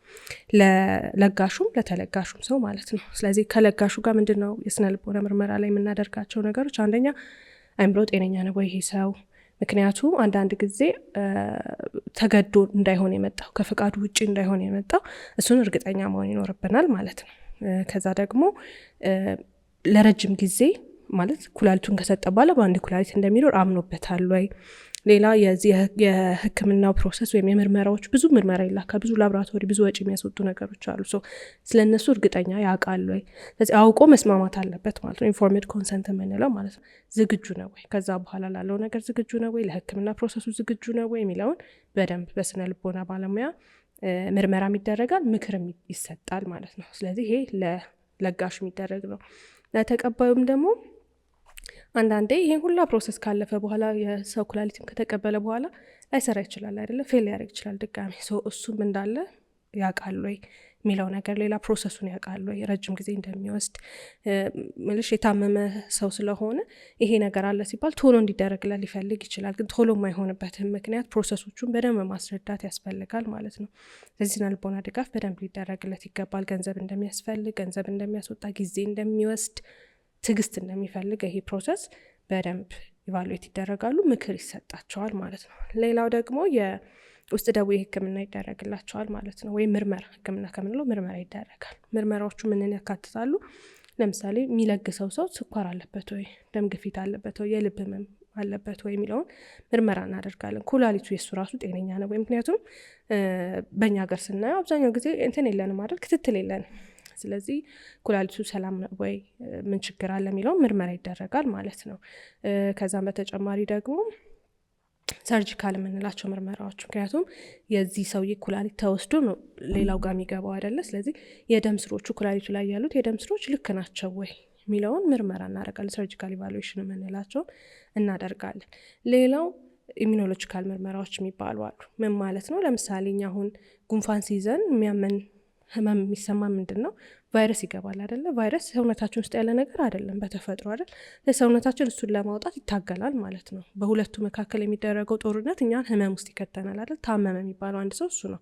ለለጋሹም ለተለጋሹም ሰው ማለት ነው። ስለዚህ ከለጋሹ ጋር ምንድነው የስነ ልቦና ምርመራ ላይ የምናደርጋቸው ነገሮች? አንደኛ አይምሮ ጤነኛ ነው ወይ ይሄ ሰው? ምክንያቱ አንዳንድ ጊዜ ተገዶ እንዳይሆን የመጣው ከፈቃዱ ውጪ እንዳይሆን የመጣው እሱን እርግጠኛ መሆን ይኖርብናል ማለት ነው። ከዛ ደግሞ ለረጅም ጊዜ ማለት ኩላሊቱን ከሰጠ በኋላ በአንድ ኩላሊት እንደሚኖር አምኖበታል ወይ? ሌላ የህክምናው ፕሮሰስ ወይም የምርመራዎች ብዙ ምርመራ ይላካል፣ ብዙ ላቦራቶሪ፣ ብዙ ወጪ የሚያስወጡ ነገሮች አሉ። ስለነሱ እርግጠኛ ያውቃል ወይ? ስለዚህ አውቆ መስማማት አለበት ማለት ነው። ኢንፎርሜድ ኮንሰንት የምንለው ማለት ነው። ዝግጁ ነው ወይ? ከዛ በኋላ ላለው ነገር ዝግጁ ነው ወይ? ለህክምና ፕሮሰሱ ዝግጁ ነው ወይ የሚለውን በደንብ በስነ ልቦና ባለሙያ ምርመራም ይደረጋል፣ ምክርም ይሰጣል ማለት ነው። ስለዚህ ይሄ ለለጋሹ የሚደረግ ነው። ለተቀባዩም ደግሞ አንዳንዴ ይሄን ሁላ ፕሮሰስ ካለፈ በኋላ የሰው ኩላሊትም ከተቀበለ በኋላ ላይሰራ ይችላል አይደለ? ፌል ያደርግ ይችላል ድጋሚ። እሱም እንዳለ ያውቃል ወይ የሚለው ነገር፣ ሌላ ፕሮሰሱን ያውቃል ወይ? ረጅም ጊዜ እንደሚወስድ ምልሽ የታመመ ሰው ስለሆነ ይሄ ነገር አለ ሲባል ቶሎ እንዲደረግለት ሊፈልግ ይችላል። ግን ቶሎ የማይሆንበትም ምክንያት ፕሮሰሶቹን በደንብ ማስረዳት ያስፈልጋል ማለት ነው። ስለዚህ ስነ ልቦና ድጋፍ በደንብ ሊደረግለት ይገባል። ገንዘብ እንደሚያስፈልግ፣ ገንዘብ እንደሚያስወጣ፣ ጊዜ እንደሚወስድ፣ ትዕግስት እንደሚፈልግ ይሄ ፕሮሰስ በደንብ ኢቫሉዌት ይደረጋሉ፣ ምክር ይሰጣቸዋል ማለት ነው። ሌላው ደግሞ የውስጥ ደዌ ህክምና ይደረግላቸዋል ማለት ነው። ወይም ምርመራ፣ ህክምና ከምንለው ምርመራ ይደረጋል። ምርመራዎቹ ምንን ያካትታሉ? ለምሳሌ የሚለግሰው ሰው ስኳር አለበት ወይ፣ ደም ግፊት አለበት ወይ፣ የልብ ህመም አለበት ወይ የሚለውን ምርመራ እናደርጋለን። ኩላሊቱ የሱ ራሱ ጤነኛ ነው ወይ? ምክንያቱም በእኛ ሀገር ስናየው አብዛኛው ጊዜ እንትን የለንም አይደል፣ ክትትል የለንም። ስለዚህ ኩላሊቱ ሰላም ነው ወይ፣ ምን ችግር አለ የሚለውን ምርመራ ይደረጋል ማለት ነው። ከዛም በተጨማሪ ደግሞ ሰርጂካል የምንላቸው ምርመራዎች፣ ምክንያቱም የዚህ ሰውዬ ኩላሊት ተወስዶ ነው ሌላው ጋር የሚገባው አይደለ? ስለዚህ የደም ስሮቹ ኩላሊቱ ላይ ያሉት የደም ስሮች ልክ ናቸው ወይ የሚለውን ምርመራ እናደርጋለን። ሰርጂካል ኢቫሉዌሽን የምንላቸውን እናደርጋለን። ሌላው ኢሚኖሎጂካል ምርመራዎች የሚባሉ አሉ። ምን ማለት ነው? ለምሳሌ እኛ አሁን ጉንፋን ሲይዘን የሚያመን ህመም የሚሰማ ምንድን ነው? ቫይረስ ይገባል አይደለ? ቫይረስ ሰውነታችን ውስጥ ያለ ነገር አይደለም በተፈጥሮ አይደል? ሰውነታችን እሱን ለማውጣት ይታገላል ማለት ነው። በሁለቱ መካከል የሚደረገው ጦርነት እኛን ህመም ውስጥ ይከተናል አይደል? ታመመ የሚባለው አንድ ሰው እሱ ነው።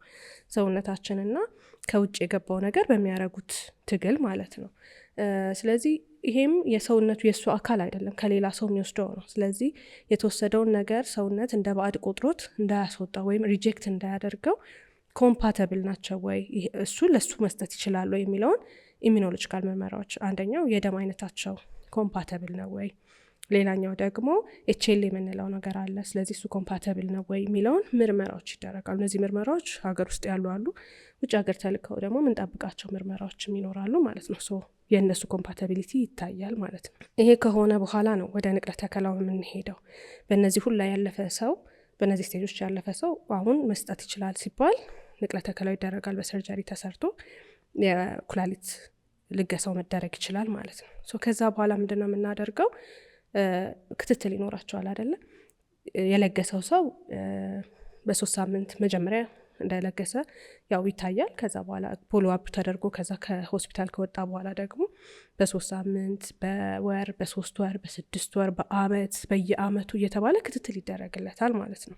ሰውነታችንና ከውጭ የገባው ነገር በሚያደርጉት ትግል ማለት ነው። ስለዚህ ይሄም የሰውነቱ የእሱ አካል አይደለም፣ ከሌላ ሰው የሚወስደው ነው። ስለዚህ የተወሰደውን ነገር ሰውነት እንደ ባዕድ ቆጥሮት እንዳያስወጣው ወይም ሪጀክት እንዳያደርገው ኮምፓተብል ናቸው ወይ፣ እሱ ለሱ መስጠት ይችላሉ የሚለውን ኢሚኖሎጂካል ምርመራዎች፣ አንደኛው የደም አይነታቸው ኮምፓተብል ነው ወይ፣ ሌላኛው ደግሞ ኤችኤል የምንለው ነገር አለ። ስለዚህ እሱ ኮምፓተብል ነው ወይ የሚለውን ምርመራዎች ይደረጋሉ። እነዚህ ምርመራዎች ሀገር ውስጥ ያሉ አሉ፣ ውጭ ሀገር ተልከው ደግሞ ምንጠብቃቸው ምርመራዎችም ይኖራሉ ማለት ነው። የእነሱ ኮምፓታቢሊቲ ይታያል ማለት ነው። ይሄ ከሆነ በኋላ ነው ወደ ንቅለ ተከላው የምንሄደው። በእነዚህ ሁላ ያለፈ ሰው፣ በእነዚህ ስቴጆች ያለፈ ሰው አሁን መስጠት ይችላል ሲባል ንቅለ ተከላው ይደረጋል። በሰርጀሪ ተሰርቶ የኩላሊት ልገሳው መደረግ ይችላል ማለት ነው። ከዛ በኋላ ምንድነው የምናደርገው? ክትትል ይኖራቸዋል አይደለ? የለገሰው ሰው በ3 ሳምንት መጀመሪያ እንደለገሰ ያው ይታያል። ከዛ በኋላ ፎሎ አፕ ተደርጎ ከዛ ከሆስፒታል ከወጣ በኋላ ደግሞ በ3 ሳምንት፣ በወር፣ በ3 ወር፣ በ6 ወር፣ በአመት፣ በየአመቱ እየተባለ ክትትል ይደረግለታል ማለት ነው።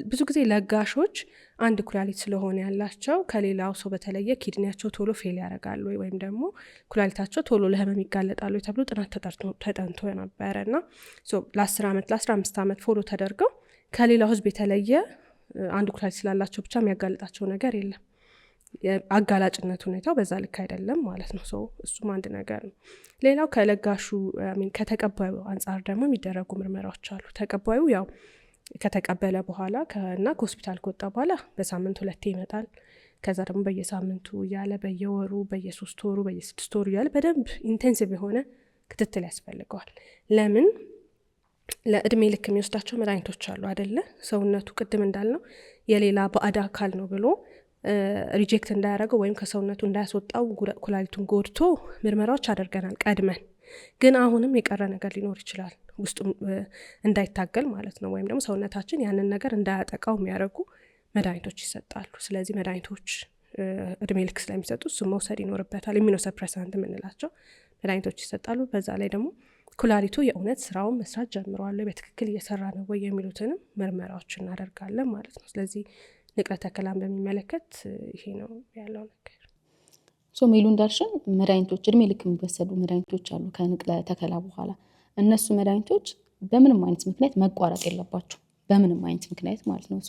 ብዙ ጊዜ ለጋሾች አንድ ኩላሊት ስለሆነ ያላቸው ከሌላው ሰው በተለየ ኪድኒያቸው ቶሎ ፌል ያደርጋሉ ወይም ደግሞ ኩላሊታቸው ቶሎ ለህመም ይጋለጣሉ ተብሎ ጥናት ተጠንቶ ነበረ እና ለ10 ዓመት ለ15 ዓመት ፎሎ ተደርገው ከሌላው ህዝብ የተለየ አንድ ኩላሊት ስላላቸው ብቻ የሚያጋልጣቸው ነገር የለም። አጋላጭነት ሁኔታው በዛ ልክ አይደለም ማለት ነው። እሱም አንድ ነገር ነው። ሌላው ከለጋሹ ከተቀባዩ አንጻር ደግሞ የሚደረጉ ምርመራዎች አሉ። ተቀባዩ ያው ከተቀበለ በኋላ እና ከሆስፒታል ከወጣ በኋላ በሳምንት 2 ይመጣል። ከዛ ደግሞ በየሳምንቱ እያለ በየወሩ፣ በየ3 ወሩ፣ በየ6 ወሩ እያለ በደንብ ኢንቴንሲቭ የሆነ ክትትል ያስፈልገዋል። ለምን? ለእድሜ ልክ የሚወስዳቸው መድኃኒቶች አሉ አይደለ? ሰውነቱ ቅድም እንዳልነው የሌላ ባዕድ አካል ነው ብሎ ሪጀክት እንዳያደርገው ወይም ከሰውነቱ እንዳያስወጣው ኩላሊቱን ጎድቶ ምርመራዎች አድርገናል ቀድመን። ግን አሁንም የቀረ ነገር ሊኖር ይችላል ውስጡ እንዳይታገል ማለት ነው። ወይም ደግሞ ሰውነታችን ያንን ነገር እንዳያጠቃው የሚያደርጉ መድኃኒቶች ይሰጣሉ። ስለዚህ መድኃኒቶች እድሜ ልክ ስለሚሰጡ እሱ መውሰድ ይኖርበታል። ኢሚኖሰፕሬሳንት የምንላቸው መድኃኒቶች ይሰጣሉ። በዛ ላይ ደግሞ ኩላሊቱ የእውነት ስራውን መስራት ጀምሯል፣ በትክክል እየሰራ ነው ወይ የሚሉትንም ምርመራዎች እናደርጋለን ማለት ነው። ስለዚህ ንቅለ ተከላን በሚመለከት ይሄ ነው ያለው ነገር። ሜሉ እንዳልሽን መድኃኒቶች እድሜ ልክ የሚወሰዱ መድኃኒቶች አሉ ከንቅለ ተከላ በኋላ። እነሱ መድኃኒቶች በምንም አይነት ምክንያት መቋረጥ የለባቸው፣ በምንም አይነት ምክንያት ማለት ነው።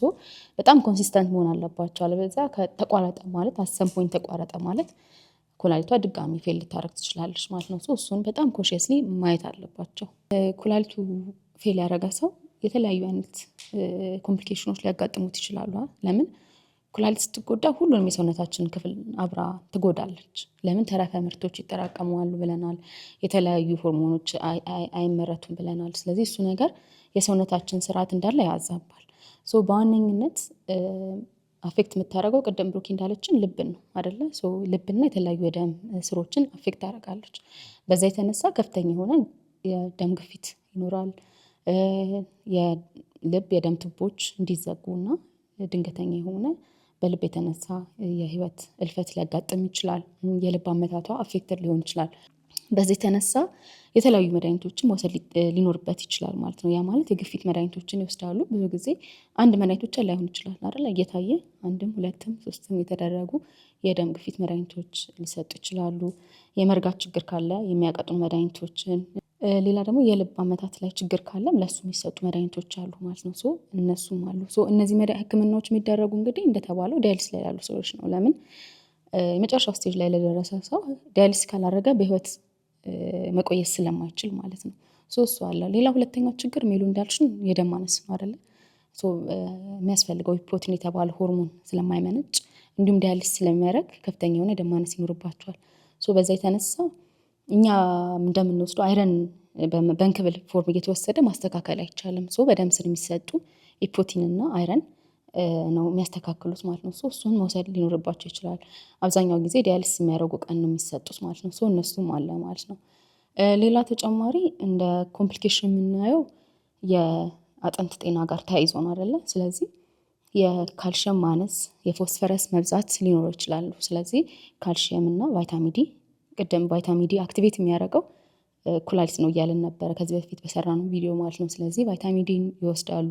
በጣም ኮንሲስተንት መሆን አለባቸው። አለበለዚያ ተቋረጠ ማለት አሰም ፖይንት ተቋረጠ ማለት ኩላሊቷ ድጋሚ ፌል ልታረግ ትችላለች ማለት ነው። እሱን በጣም ኮንሽስሊ ማየት አለባቸው። ኩላሊቱ ፌል ያደረገ ሰው የተለያዩ አይነት ኮምፕሊኬሽኖች ሊያጋጥሙት ይችላሉ። ለምን? ኩላሊት ስትጎዳ ሁሉንም የሰውነታችን ክፍል አብራ ትጎዳለች። ለምን? ተረፈ ምርቶች ይጠራቀማሉ ብለናል፣ የተለያዩ ሆርሞኖች አይመረቱም ብለናል። ስለዚህ እሱ ነገር የሰውነታችን ስርዓት እንዳለ ያዛባል። በዋነኝነት አፌክት የምታደርገው ቅድም ብሩኪ እንዳለችን ልብን ነው አይደለ? ልብና የተለያዩ የደም ስሮችን አፌክት ታደርጋለች። በዛ የተነሳ ከፍተኛ የሆነ የደም ግፊት ይኖራል። የልብ የደም ቱቦች እንዲዘጉና ድንገተኛ የሆነ በልብ የተነሳ የህይወት እልፈት ሊያጋጥም ይችላል። የልብ አመታቷ አፌክተር ሊሆን ይችላል። በዚህ የተነሳ የተለያዩ መድኃኒቶችን መውሰድ ሊኖርበት ይችላል ማለት ነው። ያ ማለት የግፊት መድኃኒቶችን ይወስዳሉ። ብዙ ጊዜ አንድ መድኃኒት ብቻ ላይሆን ይችላል አይደል? እየታየ 1፣ 2፣ 3 የተደረጉ የደም ግፊት መድኃኒቶች ሊሰጡ ይችላሉ። የመርጋት ችግር ካለ የሚያቀጥኑ መድኃኒቶችን፣ ሌላ ደግሞ የልብ አመታት ላይ ችግር ካለም ለሱ የሚሰጡ መድኃኒቶች አሉ ማለት ነው። እነሱም አሉ። እነዚህ ህክምናዎች የሚደረጉ እንግዲህ እንደተባለው ዳያሊስ ላይ ያሉ ሰዎች ነው። ለምን? የመጨረሻው ስቴጅ ላይ ለደረሰ ሰው ዳያሊስ ካላረገ በህይወት መቆየት ስለማይችል ማለት ነው። እሱ አለ። ሌላ ሁለተኛው ችግር ሜሉ እንዳልሽን የደም ማነስ ነው አይደለ? የሚያስፈልገው ፕሮቲን የተባለ ሆርሞን ስለማይመነጭ እንዲሁም ዳያሊስ ስለሚያደርግ ከፍተኛ የሆነ የደም ማነስ ይኖርባቸዋል። በዛ የተነሳ እኛ እንደምንወስደው አይረን በእንክብል ፎርም እየተወሰደ ማስተካከል አይቻልም። በደም ስር የሚሰጡ የፕሮቲን እና አይረን ነው የሚያስተካክሉት ማለት ነው። እሱን መውሰድ ሊኖርባቸው ይችላል። አብዛኛው ጊዜ ዳያሊስ የሚያደርጉ ቀን ነው የሚሰጡት ማለት ነው። እነሱም አለ ማለት ነው። ሌላ ተጨማሪ እንደ ኮምፕሊኬሽን የምናየው የአጥንት ጤና ጋር ተያይዞ ነው አይደለ? ስለዚህ የካልሽየም ማነስ፣ የፎስፈረስ መብዛት ሊኖረው ይችላሉ። ስለዚህ ካልሽየም እና ቫይታሚን ዲ፣ ቅድም ቫይታሚን ዲ አክቲቬት የሚያደርገው ኩላሊት ነው እያልን ነበረ ከዚህ በፊት በሰራነው ቪዲዮ ማለት ነው። ስለዚህ ቫይታሚን ዲ ይወስዳሉ።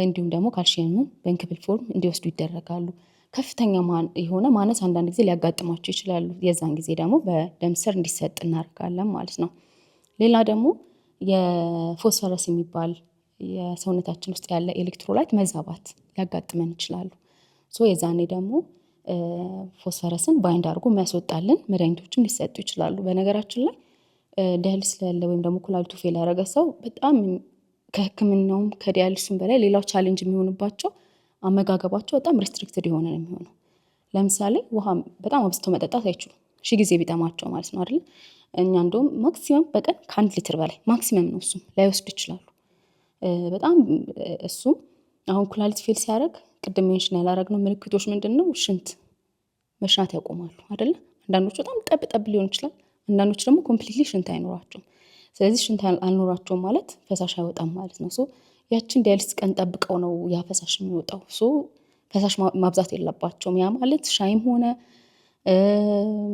እንዲሁም ደግሞ ካልሽየምን በእንክብል ፎርም እንዲወስዱ ይደረጋሉ። ከፍተኛ የሆነ ማነስ አንዳንድ ጊዜ ሊያጋጥማቸው ይችላሉ። የዛን ጊዜ ደግሞ በደም ስር እንዲሰጥ እናደርጋለን ማለት ነው። ሌላ ደግሞ የፎስፈረስ የሚባል የሰውነታችን ውስጥ ያለ ኤሌክትሮላይት መዛባት ሊያጋጥመን ይችላሉ። የዛኔ ደግሞ ፎስፈረስን ባይንድ አድርጎ የሚያስወጣልን መድኃኒቶችም ሊሰጡ ይችላሉ። በነገራችን ላይ ዳያሊስ ላይ ያለ ወይም ደግሞ ኩላሊቱ ፌል ያደረገ ሰው በጣም ከህክምናውም ከዲያሊሱም በላይ ሌላው ቻሌንጅ የሚሆንባቸው አመጋገባቸው በጣም ሪስትሪክትድ የሆነ ነው የሚሆነው። ለምሳሌ ውሃ በጣም አብዝተው መጠጣት አይችሉም፣ 1000 ጊዜ ቢጠማቸው ማለት ነው አይደል? እኛ እንደውም ማክሲመም በቀን ከ1 ሊትር በላይ ማክሲመም ነው፣ እሱም ላይወስድ ይችላሉ። በጣም እሱም አሁን ኩላሊት ፌል ሲያደርግ ቅድም ሜንሽን ያላረግነው ምልክቶች ምንድን ነው? ሽንት መሽናት ያቆማሉ አይደለ? አንዳንዶቹ በጣም ጠብ ሊሆን ይችላል፣ አንዳንዶች ደግሞ ኮምፕሊትሊ ሽንት አይኖራቸውም። ስለዚህ ሽንት አልኖራቸውም ማለት ፈሳሽ አይወጣም ማለት ነው። ያችን ዳያሊስ ቀን ጠብቀው ነው ያ ፈሳሽ የሚወጣው። ፈሳሽ ማብዛት የለባቸውም። ያ ማለት ሻይም ሆነ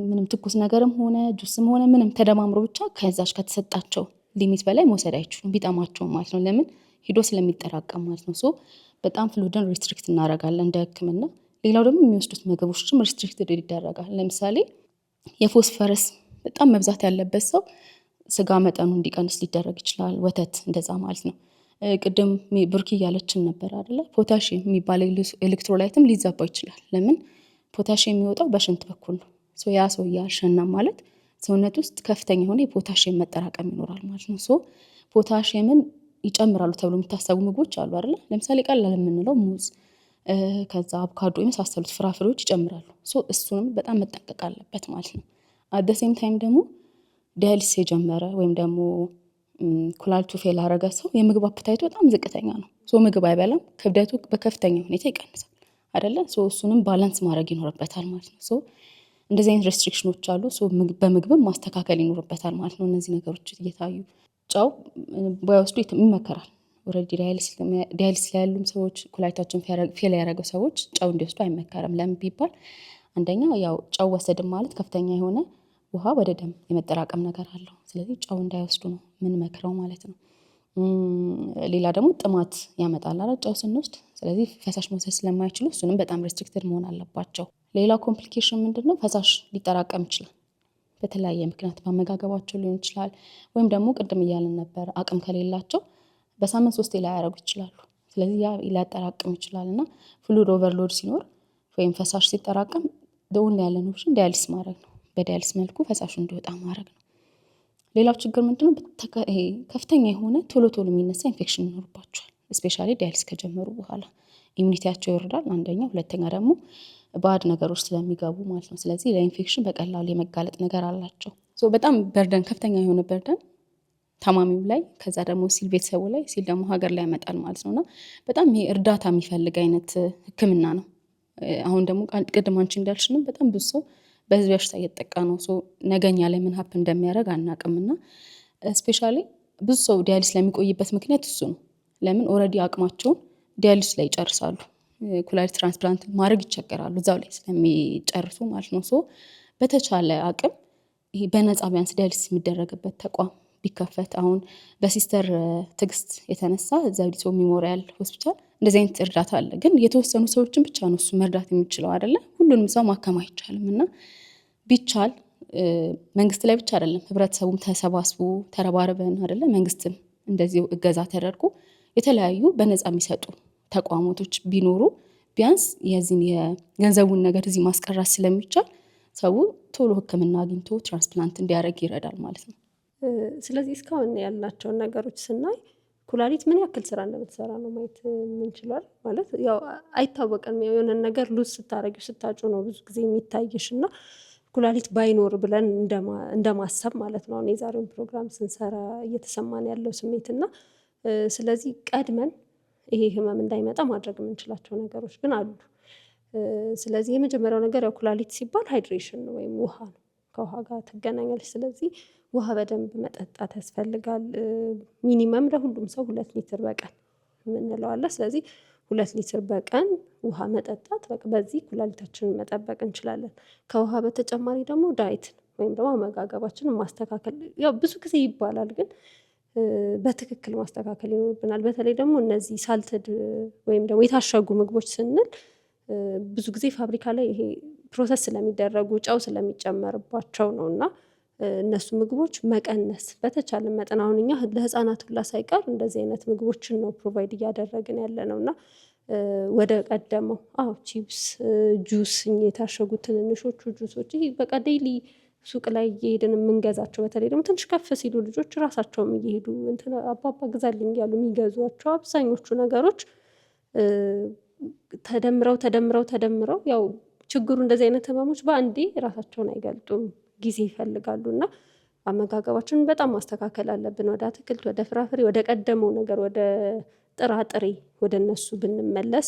ምንም ትኩስ ነገርም ሆነ ጁስም ሆነ ምንም ተደማምሮ ብቻ ከዛች ከተሰጣቸው ሊሚት በላይ መውሰድ አይችሉም፣ ቢጠማቸው ማለት ነው። ለምን? ሂዶ ስለሚጠራቀም ማለት ነው። በጣም ፍሉድን ሪስትሪክት እናደርጋለን እንደ ህክምና። ሌላው ደግሞ የሚወስዱት ምግቦችም ሪስትሪክትድ ይደረጋል። ለምሳሌ የፎስፈረስ በጣም መብዛት ያለበት ሰው ስጋ መጠኑ እንዲቀንስ ሊደረግ ይችላል። ወተት እንደዛ ማለት ነው። ቅድም ብሩኪ እያለችን ነበር አይደለ? ፖታሽየም የሚባል ኤሌክትሮላይትም ሊዛባ ይችላል። ለምን? ፖታሽየም የሚወጣው በሽንት በኩል ነው። ያ ሰው ያልሸና ማለት ሰውነት ውስጥ ከፍተኛ የሆነ የፖታሽየም መጠራቀም ይኖራል ማለት ነው። ፖታሽየምን ይጨምራሉ ተብሎ የሚታሰቡ ምግቦች አሉ አይደለ? ለምሳሌ ቀላል የምንለው ሙዝ፣ ከዛ አቮካዶ የመሳሰሉት ፍራፍሬዎች ይጨምራሉ። እሱንም በጣም መጠንቀቅ አለበት ማለት ነው። አደሴም ታይም ደግሞ ዳያሊስ የጀመረ ወይም ደግሞ ኩላሊቱ ፌል ያደረገ ሰው የምግብ አፕታይቱ በጣም ዝቅተኛ ነው። ምግብ አይበላም፣ ክብደቱ በከፍተኛ ሁኔታ ይቀንሳል አይደለ? እሱንም ባላንስ ማድረግ ይኖርበታል ማለት ነው። እንደዚህ አይነት ሬስትሪክሽኖች አሉ። በምግብም ማስተካከል ይኖርበታል ማለት ነው። እነዚህ ነገሮች እየታዩ ጨው ባይወስዱ ይመከራል። ኦልሬዲ ዳያሊስ ላይ ያሉም ሰዎች ኩላሊታቸውን ፌል ያደረገው ሰዎች ጨው እንዲወስዱ አይመከርም። ለምን ቢባል አንደኛ ያው ጨው ወሰድም ማለት ከፍተኛ የሆነ ውሃ ወደ ደም የመጠራቀም ነገር አለው። ስለዚህ ጨው እንዳይወስዱ ነው የምንመክረው ማለት ነው። ሌላ ደግሞ ጥማት ያመጣል አይደል ጨው ስንወስድ። ስለዚህ ፈሳሽ መውሰድ ስለማይችሉ እሱንም በጣም ሬስትሪክትድ መሆን አለባቸው። ሌላው ኮምፕሊኬሽን ምንድነው? ፈሳሽ ሊጠራቀም ይችላል በተለያየ ምክንያት፣ በአመጋገባቸው ሊሆን ይችላል፣ ወይም ደግሞ ቅድም እያልን ነበር አቅም ከሌላቸው በሳምንት 3 ላያረጉ ይችላሉ። ስለዚህ ያ ሊያጠራቅም ይችላል እና ፍሉድ ኦቨርሎድ ሲኖር ወይም ፈሳሽ ሲጠራቀም ደውን ያለን ኦፕሽን ዳያሊስ ማድረግ ነው። በዳያሊስ መልኩ ፈሳሹ እንዲወጣ ማድረግ ነው። ሌላው ችግር ምንድነው? ከፍተኛ የሆነ ቶሎ የሚነሳ ኢንፌክሽን ይኖርባቸዋል። ስፔሻሊ ዳያሊስ ከጀመሩ በኋላ ኢሚኒቲያቸው ይወርዳል አንደኛ፣ ሁለተኛ ደግሞ ባዕድ ነገሮች ስለሚገቡ ማለት ነው። ስለዚህ ለኢንፌክሽን በቀላሉ የመጋለጥ ነገር አላቸው። በጣም በርደን፣ ከፍተኛ የሆነ በርደን ታማሚው ላይ፣ ከዛ ደግሞ ሲል ቤተሰቡ ላይ፣ ሲል ደግሞ ሀገር ላይ ያመጣል ማለት ነውና በጣም ይሄ እርዳታ የሚፈልግ አይነት ሕክምና ነው። አሁን ደግሞ ቅድም አንቺ እንዳልሽንም በጣም ብዙ ሰው በህዝብ በሽታ እየተጠቃ ነው። ነገኛ ላይ ምን ሀፕ እንደሚያደርግ አናውቅምና ስፔሻሊ ብዙ ሰው ዲያሊስ ለሚቆይበት ምክንያት እሱ ነው። ለምን ኦልሬዲ አቅማቸውን ዲያሊስ ላይ ይጨርሳሉ። ኩላሊት ትራንስፕላንት ማድረግ ይቸገራሉ እዛው ላይ ስለሚጨርሱ ማለት ነው። በተቻለ አቅም ይሄ በነፃ ቢያንስ ዲያሊስ የሚደረግበት ተቋም ቢከፈት። አሁን በሲስተር ትዕግስት የተነሳ ዘውዲቱ ሜሞሪያል ሆስፒታል እንደዚህ አይነት እርዳታ አለ። ግን የተወሰኑ ሰዎችን ብቻ ነው እሱ መርዳት የሚችለው አይደለ? ሁሉንም ሰው ማከም አይቻልም። እና ቢቻል መንግስት ላይ ብቻ አይደለም ህብረተሰቡም ተሰባስቦ ተረባርበን አይደለ? መንግስትም እንደዚሁ እገዛ ተደርጎ የተለያዩ በነፃ የሚሰጡ ተቋማቶች ቢኖሩ ቢያንስ የዚህን የገንዘቡን ነገር እዚህ ማስቀራት ስለሚቻል ሰው ቶሎ ሕክምና አግኝቶ ትራንስፕላንት እንዲያደርግ ይረዳል ማለት ነው። ስለዚህ እስካሁን ያልናቸውን ነገሮች ስናይ ኩላሊት ምን ያክል ስራ እንደምትሰራ ነው ማየት የምንችላል። ማለት ያው አይታወቅም፣ የሆነን ነገር ሉዝ ስታረጊው ስታጩ ነው ብዙ ጊዜ የሚታይሽ እና ኩላሊት ባይኖር ብለን እንደማሰብ ማለት ነው። የዛሬውን ፕሮግራም ስንሰራ እየተሰማን ያለው ስሜት እና ስለዚህ ቀድመን ይሄ ህመም እንዳይመጣ ማድረግ የምንችላቸው ነገሮች ግን አሉ። ስለዚህ የመጀመሪያው ነገር ያው ኩላሊት ሲባል ሃይድሬሽን ነው ወይም ውሃ ነው፣ ከውሃ ጋር ትገናኛለች። ስለዚህ ውሃ በደንብ መጠጣት ያስፈልጋል። ሚኒመም ለሁሉም ሰው 2 ሊትር በቀን የምንለው አለ። ስለዚህ 2 ሊትር በቀን ውሃ መጠጣት፣ በዚህ ኩላሊታችንን መጠበቅ እንችላለን። ከውሃ በተጨማሪ ደግሞ ዳይትን ወይም ደግሞ አመጋገባችንን ማስተካከል ያው ብዙ ጊዜ ይባላል፣ ግን በትክክል ማስተካከል ይኖርብናል። በተለይ ደግሞ እነዚህ ሳልትድ ወይም ደግሞ የታሸጉ ምግቦች ስንል ብዙ ጊዜ ፋብሪካ ላይ ይሄ ፕሮሰስ ስለሚደረጉ ጨው ስለሚጨመርባቸው ነው እና እነሱ ምግቦች መቀነስ በተቻለ መጠን። አሁን እኛ ለህፃናት ሁላ ሳይቀር እንደዚህ አይነት ምግቦችን ነው ፕሮቫይድ እያደረግን ያለ ነው እና ወደ ቀደመው ቺፕስ፣ ጁስ፣ የታሸጉ ትንንሾቹ ጁሶች ይሄ በቃ ዴይሊ ሱቅ ላይ እየሄድን የምንገዛቸው፣ በተለይ ደግሞ ትንሽ ከፍ ሲሉ ልጆች ራሳቸውም እየሄዱ አባባ ግዛልኝ እያሉ የሚገዟቸው አብዛኞቹ ነገሮች ተደምረው ያው ችግሩ እንደዚህ አይነት ህመሞች በአንዴ ራሳቸውን አይገልጡም፣ ጊዜ ይፈልጋሉ እና አመጋገባችንን በጣም ማስተካከል አለብን። ወደ አትክልት፣ ወደ ፍራፍሬ፣ ወደ ቀደመው ነገር፣ ወደ ጥራጥሬ ወደ እነሱ ብንመለስ፣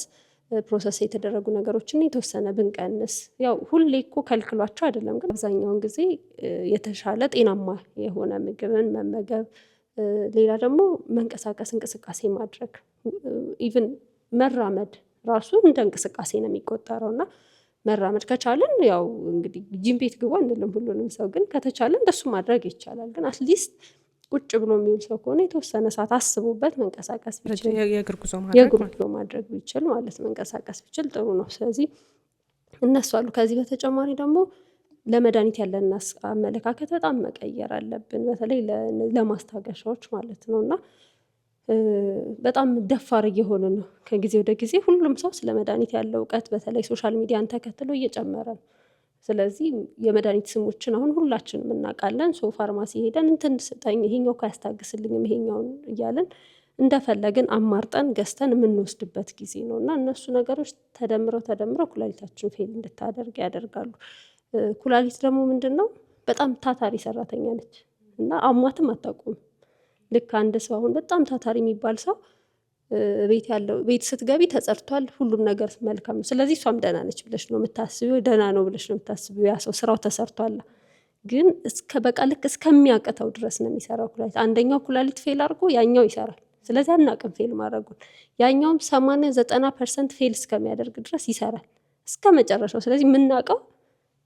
ፕሮሰስ የተደረጉ ነገሮችን የተወሰነ ብንቀንስ፣ ያው ሁሌ እኮ ከልክሏቸው አይደለም፣ ግን አብዛኛውን ጊዜ የተሻለ ጤናማ የሆነ ምግብን መመገብ። ሌላ ደግሞ መንቀሳቀስ፣ እንቅስቃሴ ማድረግ፣ ኢቭን መራመድ ራሱ እንደ እንቅስቃሴ ነው የሚቆጠረው እና መራመድ ከቻለን ያው እንግዲህ ጂም ቤት ግቡ አንልም ሁሉንም ሰው፣ ግን ከተቻለ እንደሱ ማድረግ ይቻላል። ግን አትሊስት ቁጭ ብሎ የሚውል ሰው ከሆነ የተወሰነ ሰዓት አስቦበት መንቀሳቀስ ቢችል፣ የእግር ጉዞ ማድረግ ቢችል ማለት መንቀሳቀስ ቢችል ጥሩ ነው። ስለዚህ እነሱ አሉ። ከዚህ በተጨማሪ ደግሞ ለመድኃኒት ያለን አመለካከት በጣም መቀየር አለብን፣ በተለይ ለማስታገሻዎች ማለት ነው እና በጣም ደፋር እየሆኑ ነው ከጊዜ ወደ ጊዜ። ሁሉም ሰው ስለ መድኃኒት ያለው እውቀት በተለይ ሶሻል ሚዲያን ተከትሎ እየጨመረ ነው። ስለዚህ የመድኃኒት ስሞችን አሁን ሁላችንም እናውቃለን። ፋርማሲ ሄደን እንትን ስጠኝ፣ ይሄኛው ካያስታግስልኝም ይሄኛውን እያለን እንደፈለግን አማርጠን ገዝተን የምንወስድበት ጊዜ ነው እና እነሱ ነገሮች ተደምረው ኩላሊታችን ፌል እንድታደርግ ያደርጋሉ። ኩላሊት ደግሞ ምንድን ነው? በጣም ታታሪ ሰራተኛ ነች እና አሟትም አታውቁም። ልክ አንድ ሰው አሁን በጣም ታታሪ የሚባል ሰው ቤት ስትገቢ ተጸድቷል፣ ሁሉም ነገር መልካም ነው፣ ስለዚህ እሷም ደህና ነች ብለሽ ነው የምታስቢው፣ ደህና ነው ብለሽ ነው የምታስቢው። ያ ሰው ስራው ተሰርቷል፣ ግን በቃ ልክ እስከሚያቅተው ድረስ ነው የሚሰራው ኩላሊት። አንደኛው ኩላሊት ፌል አድርጎ ያኛው ይሰራል። ስለዚህ አናውቅም ፌል ማድረጉን። ያኛውም 80-90% ፌል እስከሚያደርግ ድረስ ይሰራል እስከ መጨረሻው። ስለዚህ የምናውቀው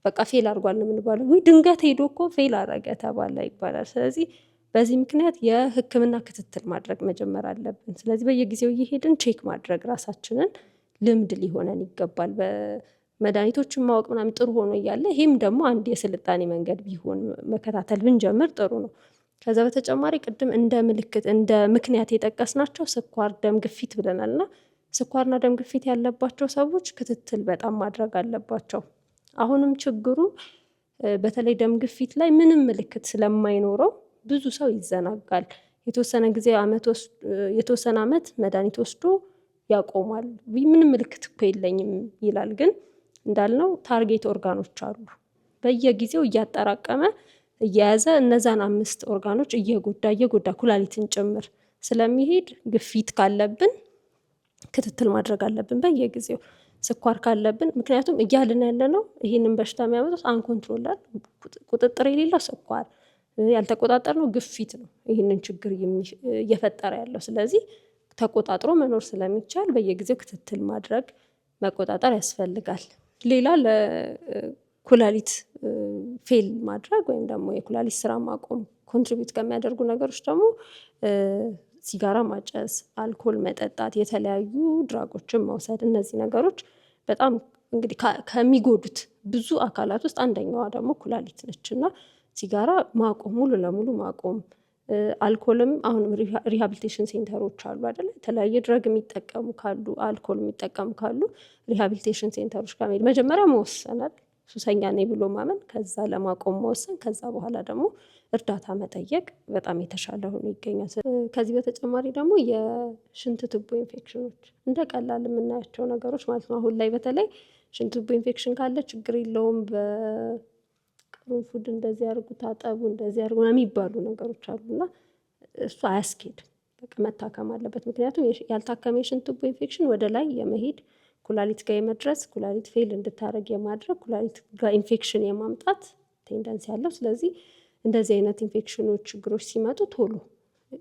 በቃ ፌል አድርጓል ነው የምንባለው። ወይ ድንገት ሄዶ እኮ ፌል አረገ ተባለ ይባላል። ስለዚህ በዚህ ምክንያት የሕክምና ክትትል ማድረግ መጀመር አለብን። ስለዚህ በየጊዜው እየሄድን ቼክ ማድረግ ራሳችንን ልምድ ሊሆነን ይገባል። በመድኃኒቶችን ማወቅ ምናምን ጥሩ ሆኖ እያለ ይህም ደግሞ አንድ የስልጣኔ መንገድ ቢሆን መከታተል ብንጀምር ጥሩ ነው። ከዛ በተጨማሪ ቅድም እንደ ምልክት እንደ ምክንያት የጠቀስናቸው ስኳር፣ ደም ግፊት ብለናል እና ስኳርና ደም ግፊት ያለባቸው ሰዎች ክትትል በጣም ማድረግ አለባቸው። አሁንም ችግሩ በተለይ ደም ግፊት ላይ ምንም ምልክት ስለማይኖረው ብዙ ሰው ይዘናጋል። የተወሰነ ጊዜ የተወሰነ ዓመት መድኃኒት ወስዶ ያቆማል። ምንም ምልክት እኮ የለኝም ይላል። ግን እንዳልነው ታርጌት ኦርጋኖች አሉ። በየጊዜው እያጠራቀመ እየያዘ እነዛን 5 ኦርጋኖች እየጎዳ ኩላሊትን ጭምር ስለሚሄድ ግፊት ካለብን ክትትል ማድረግ አለብን በየጊዜው። ስኳር ካለብን ምክንያቱም እያልን ያለ ነው ይህንን በሽታ የሚያመጡት አንኮንትሮላል ቁጥጥር የሌለው ስኳር፣ ያልተቆጣጠር ነው ግፊት ነው ይህንን ችግር እየፈጠረ ያለው። ስለዚህ ተቆጣጥሮ መኖር ስለሚቻል በየጊዜው ክትትል ማድረግ መቆጣጠር ያስፈልጋል። ሌላ ለኩላሊት ፌል ማድረግ ወይም ደግሞ የኩላሊት ስራ ማቆም ኮንትሪቢዩት ከሚያደርጉ ነገሮች ደግሞ ሲጋራ ማጨስ፣ አልኮል መጠጣት፣ የተለያዩ ድራጎችን መውሰድ፣ እነዚህ ነገሮች በጣም እንግዲህ ከሚጎዱት ብዙ አካላት ውስጥ አንደኛዋ ደግሞ ኩላሊት ነች እና ሲጋራ ማቆም ሙሉ ለሙሉ ማቆም። አልኮልም አሁን ሪሃቢሊቴሽን ሴንተሮች አሉ አይደለ? የተለያየ ድረግ የሚጠቀሙ ካሉ አልኮል የሚጠቀሙ ካሉ ሪሃቢሊቴሽን ሴንተሮች ጋር መሄድ መጀመሪያ መወሰናል ሱሰኛ ነኝ ብሎ ማመን፣ ከዛ ለማቆም መወሰን፣ ከዛ በኋላ ደግሞ እርዳታ መጠየቅ በጣም የተሻለ ሆኖ ይገኛል። ከዚህ በተጨማሪ ደግሞ የሽንት ቱቦ ኢንፌክሽኖች እንደ ቀላል የምናያቸው ነገሮች ማለት ነው። አሁን ላይ በተለይ ሽንት ቱቦ ኢንፌክሽን ካለ ችግር የለውም በቅርንፉድ እንደዚህ አድርጉ፣ ታጠቡ፣ እንደዚህ አድርጉ የሚባሉ ነገሮች አሉና እሱ አያስኬድም። በቃ መታከም አለበት። ምክንያቱም ያልታከመ የሽንት ቱቦ ኢንፌክሽን ወደ ላይ የመሄድ ኩላሊት ጋር የመድረስ ኩላሊት ፌል እንድታደርግ የማድረግ ኩላሊት ጋር ኢንፌክሽን የማምጣት ቴንደንሲ ያለው። ስለዚህ እንደዚህ አይነት ኢንፌክሽኖች ችግሮች ሲመጡ ቶሎ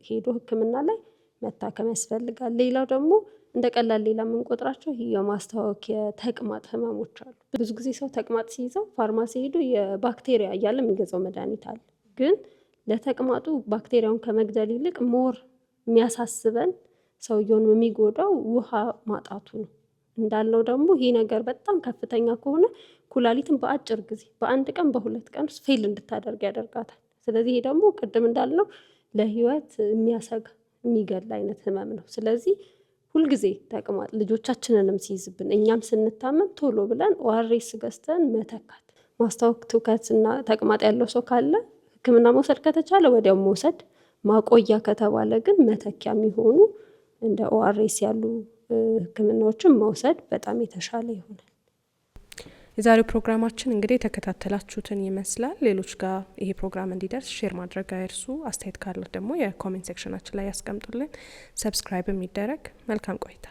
ሄዶ ሕክምና ላይ መታከም ያስፈልጋል። ሌላው ደግሞ እንደ ቀላል ሌላ የምንቆጥራቸው የማስታወክ የተቅማጥ ህመሞች አሉ። ብዙ ጊዜ ሰው ተቅማጥ ሲይዘው ፋርማሲ ሄዶ የባክቴሪያ እያለ የሚገዛው መድኃኒት አለ። ግን ለተቅማጡ ባክቴሪያውን ከመግደል ይልቅ ሞር የሚያሳስበን ሰውየውን የሚጎዳው ውሃ ማጣቱ ነው። እንዳልነው ደግሞ ይሄ ነገር በጣም ከፍተኛ ከሆነ ኩላሊትን በአጭር ጊዜ በ1 ቀን በ2 ቀን ውስጥ ፌል እንድታደርግ ያደርጋታል። ስለዚህ ይሄ ደግሞ ቅድም እንዳልነው ለህይወት የሚያሰጋ የሚገል አይነት ህመም ነው። ስለዚህ ሁልጊዜ ተቅማጥ ልጆቻችንንም ሲይዝብን እኛም ስንታመም ቶሎ ብለን ኦአርኤስ ገዝተን መተካት። ማስታወክ፣ ትውከትና ተቅማጥ ያለው ሰው ካለ ሕክምና መውሰድ ከተቻለ ወዲያው መውሰድ፣ ማቆያ ከተባለ ግን መተኪያ የሚሆኑ እንደ ኦአርኤስ ያሉ ሕክምናዎችን መውሰድ በጣም የተሻለ ይሆናል። የዛሬው ፕሮግራማችን እንግዲህ የተከታተላችሁትን ይመስላል። ሌሎች ጋር ይሄ ፕሮግራም እንዲደርስ ሼር ማድረግ አይርሱ። አስተያየት ካለ ደግሞ የኮሜንት ሴክሽናችን ላይ ያስቀምጡልን። ሰብስክራይብ የሚደረግ። መልካም ቆይታ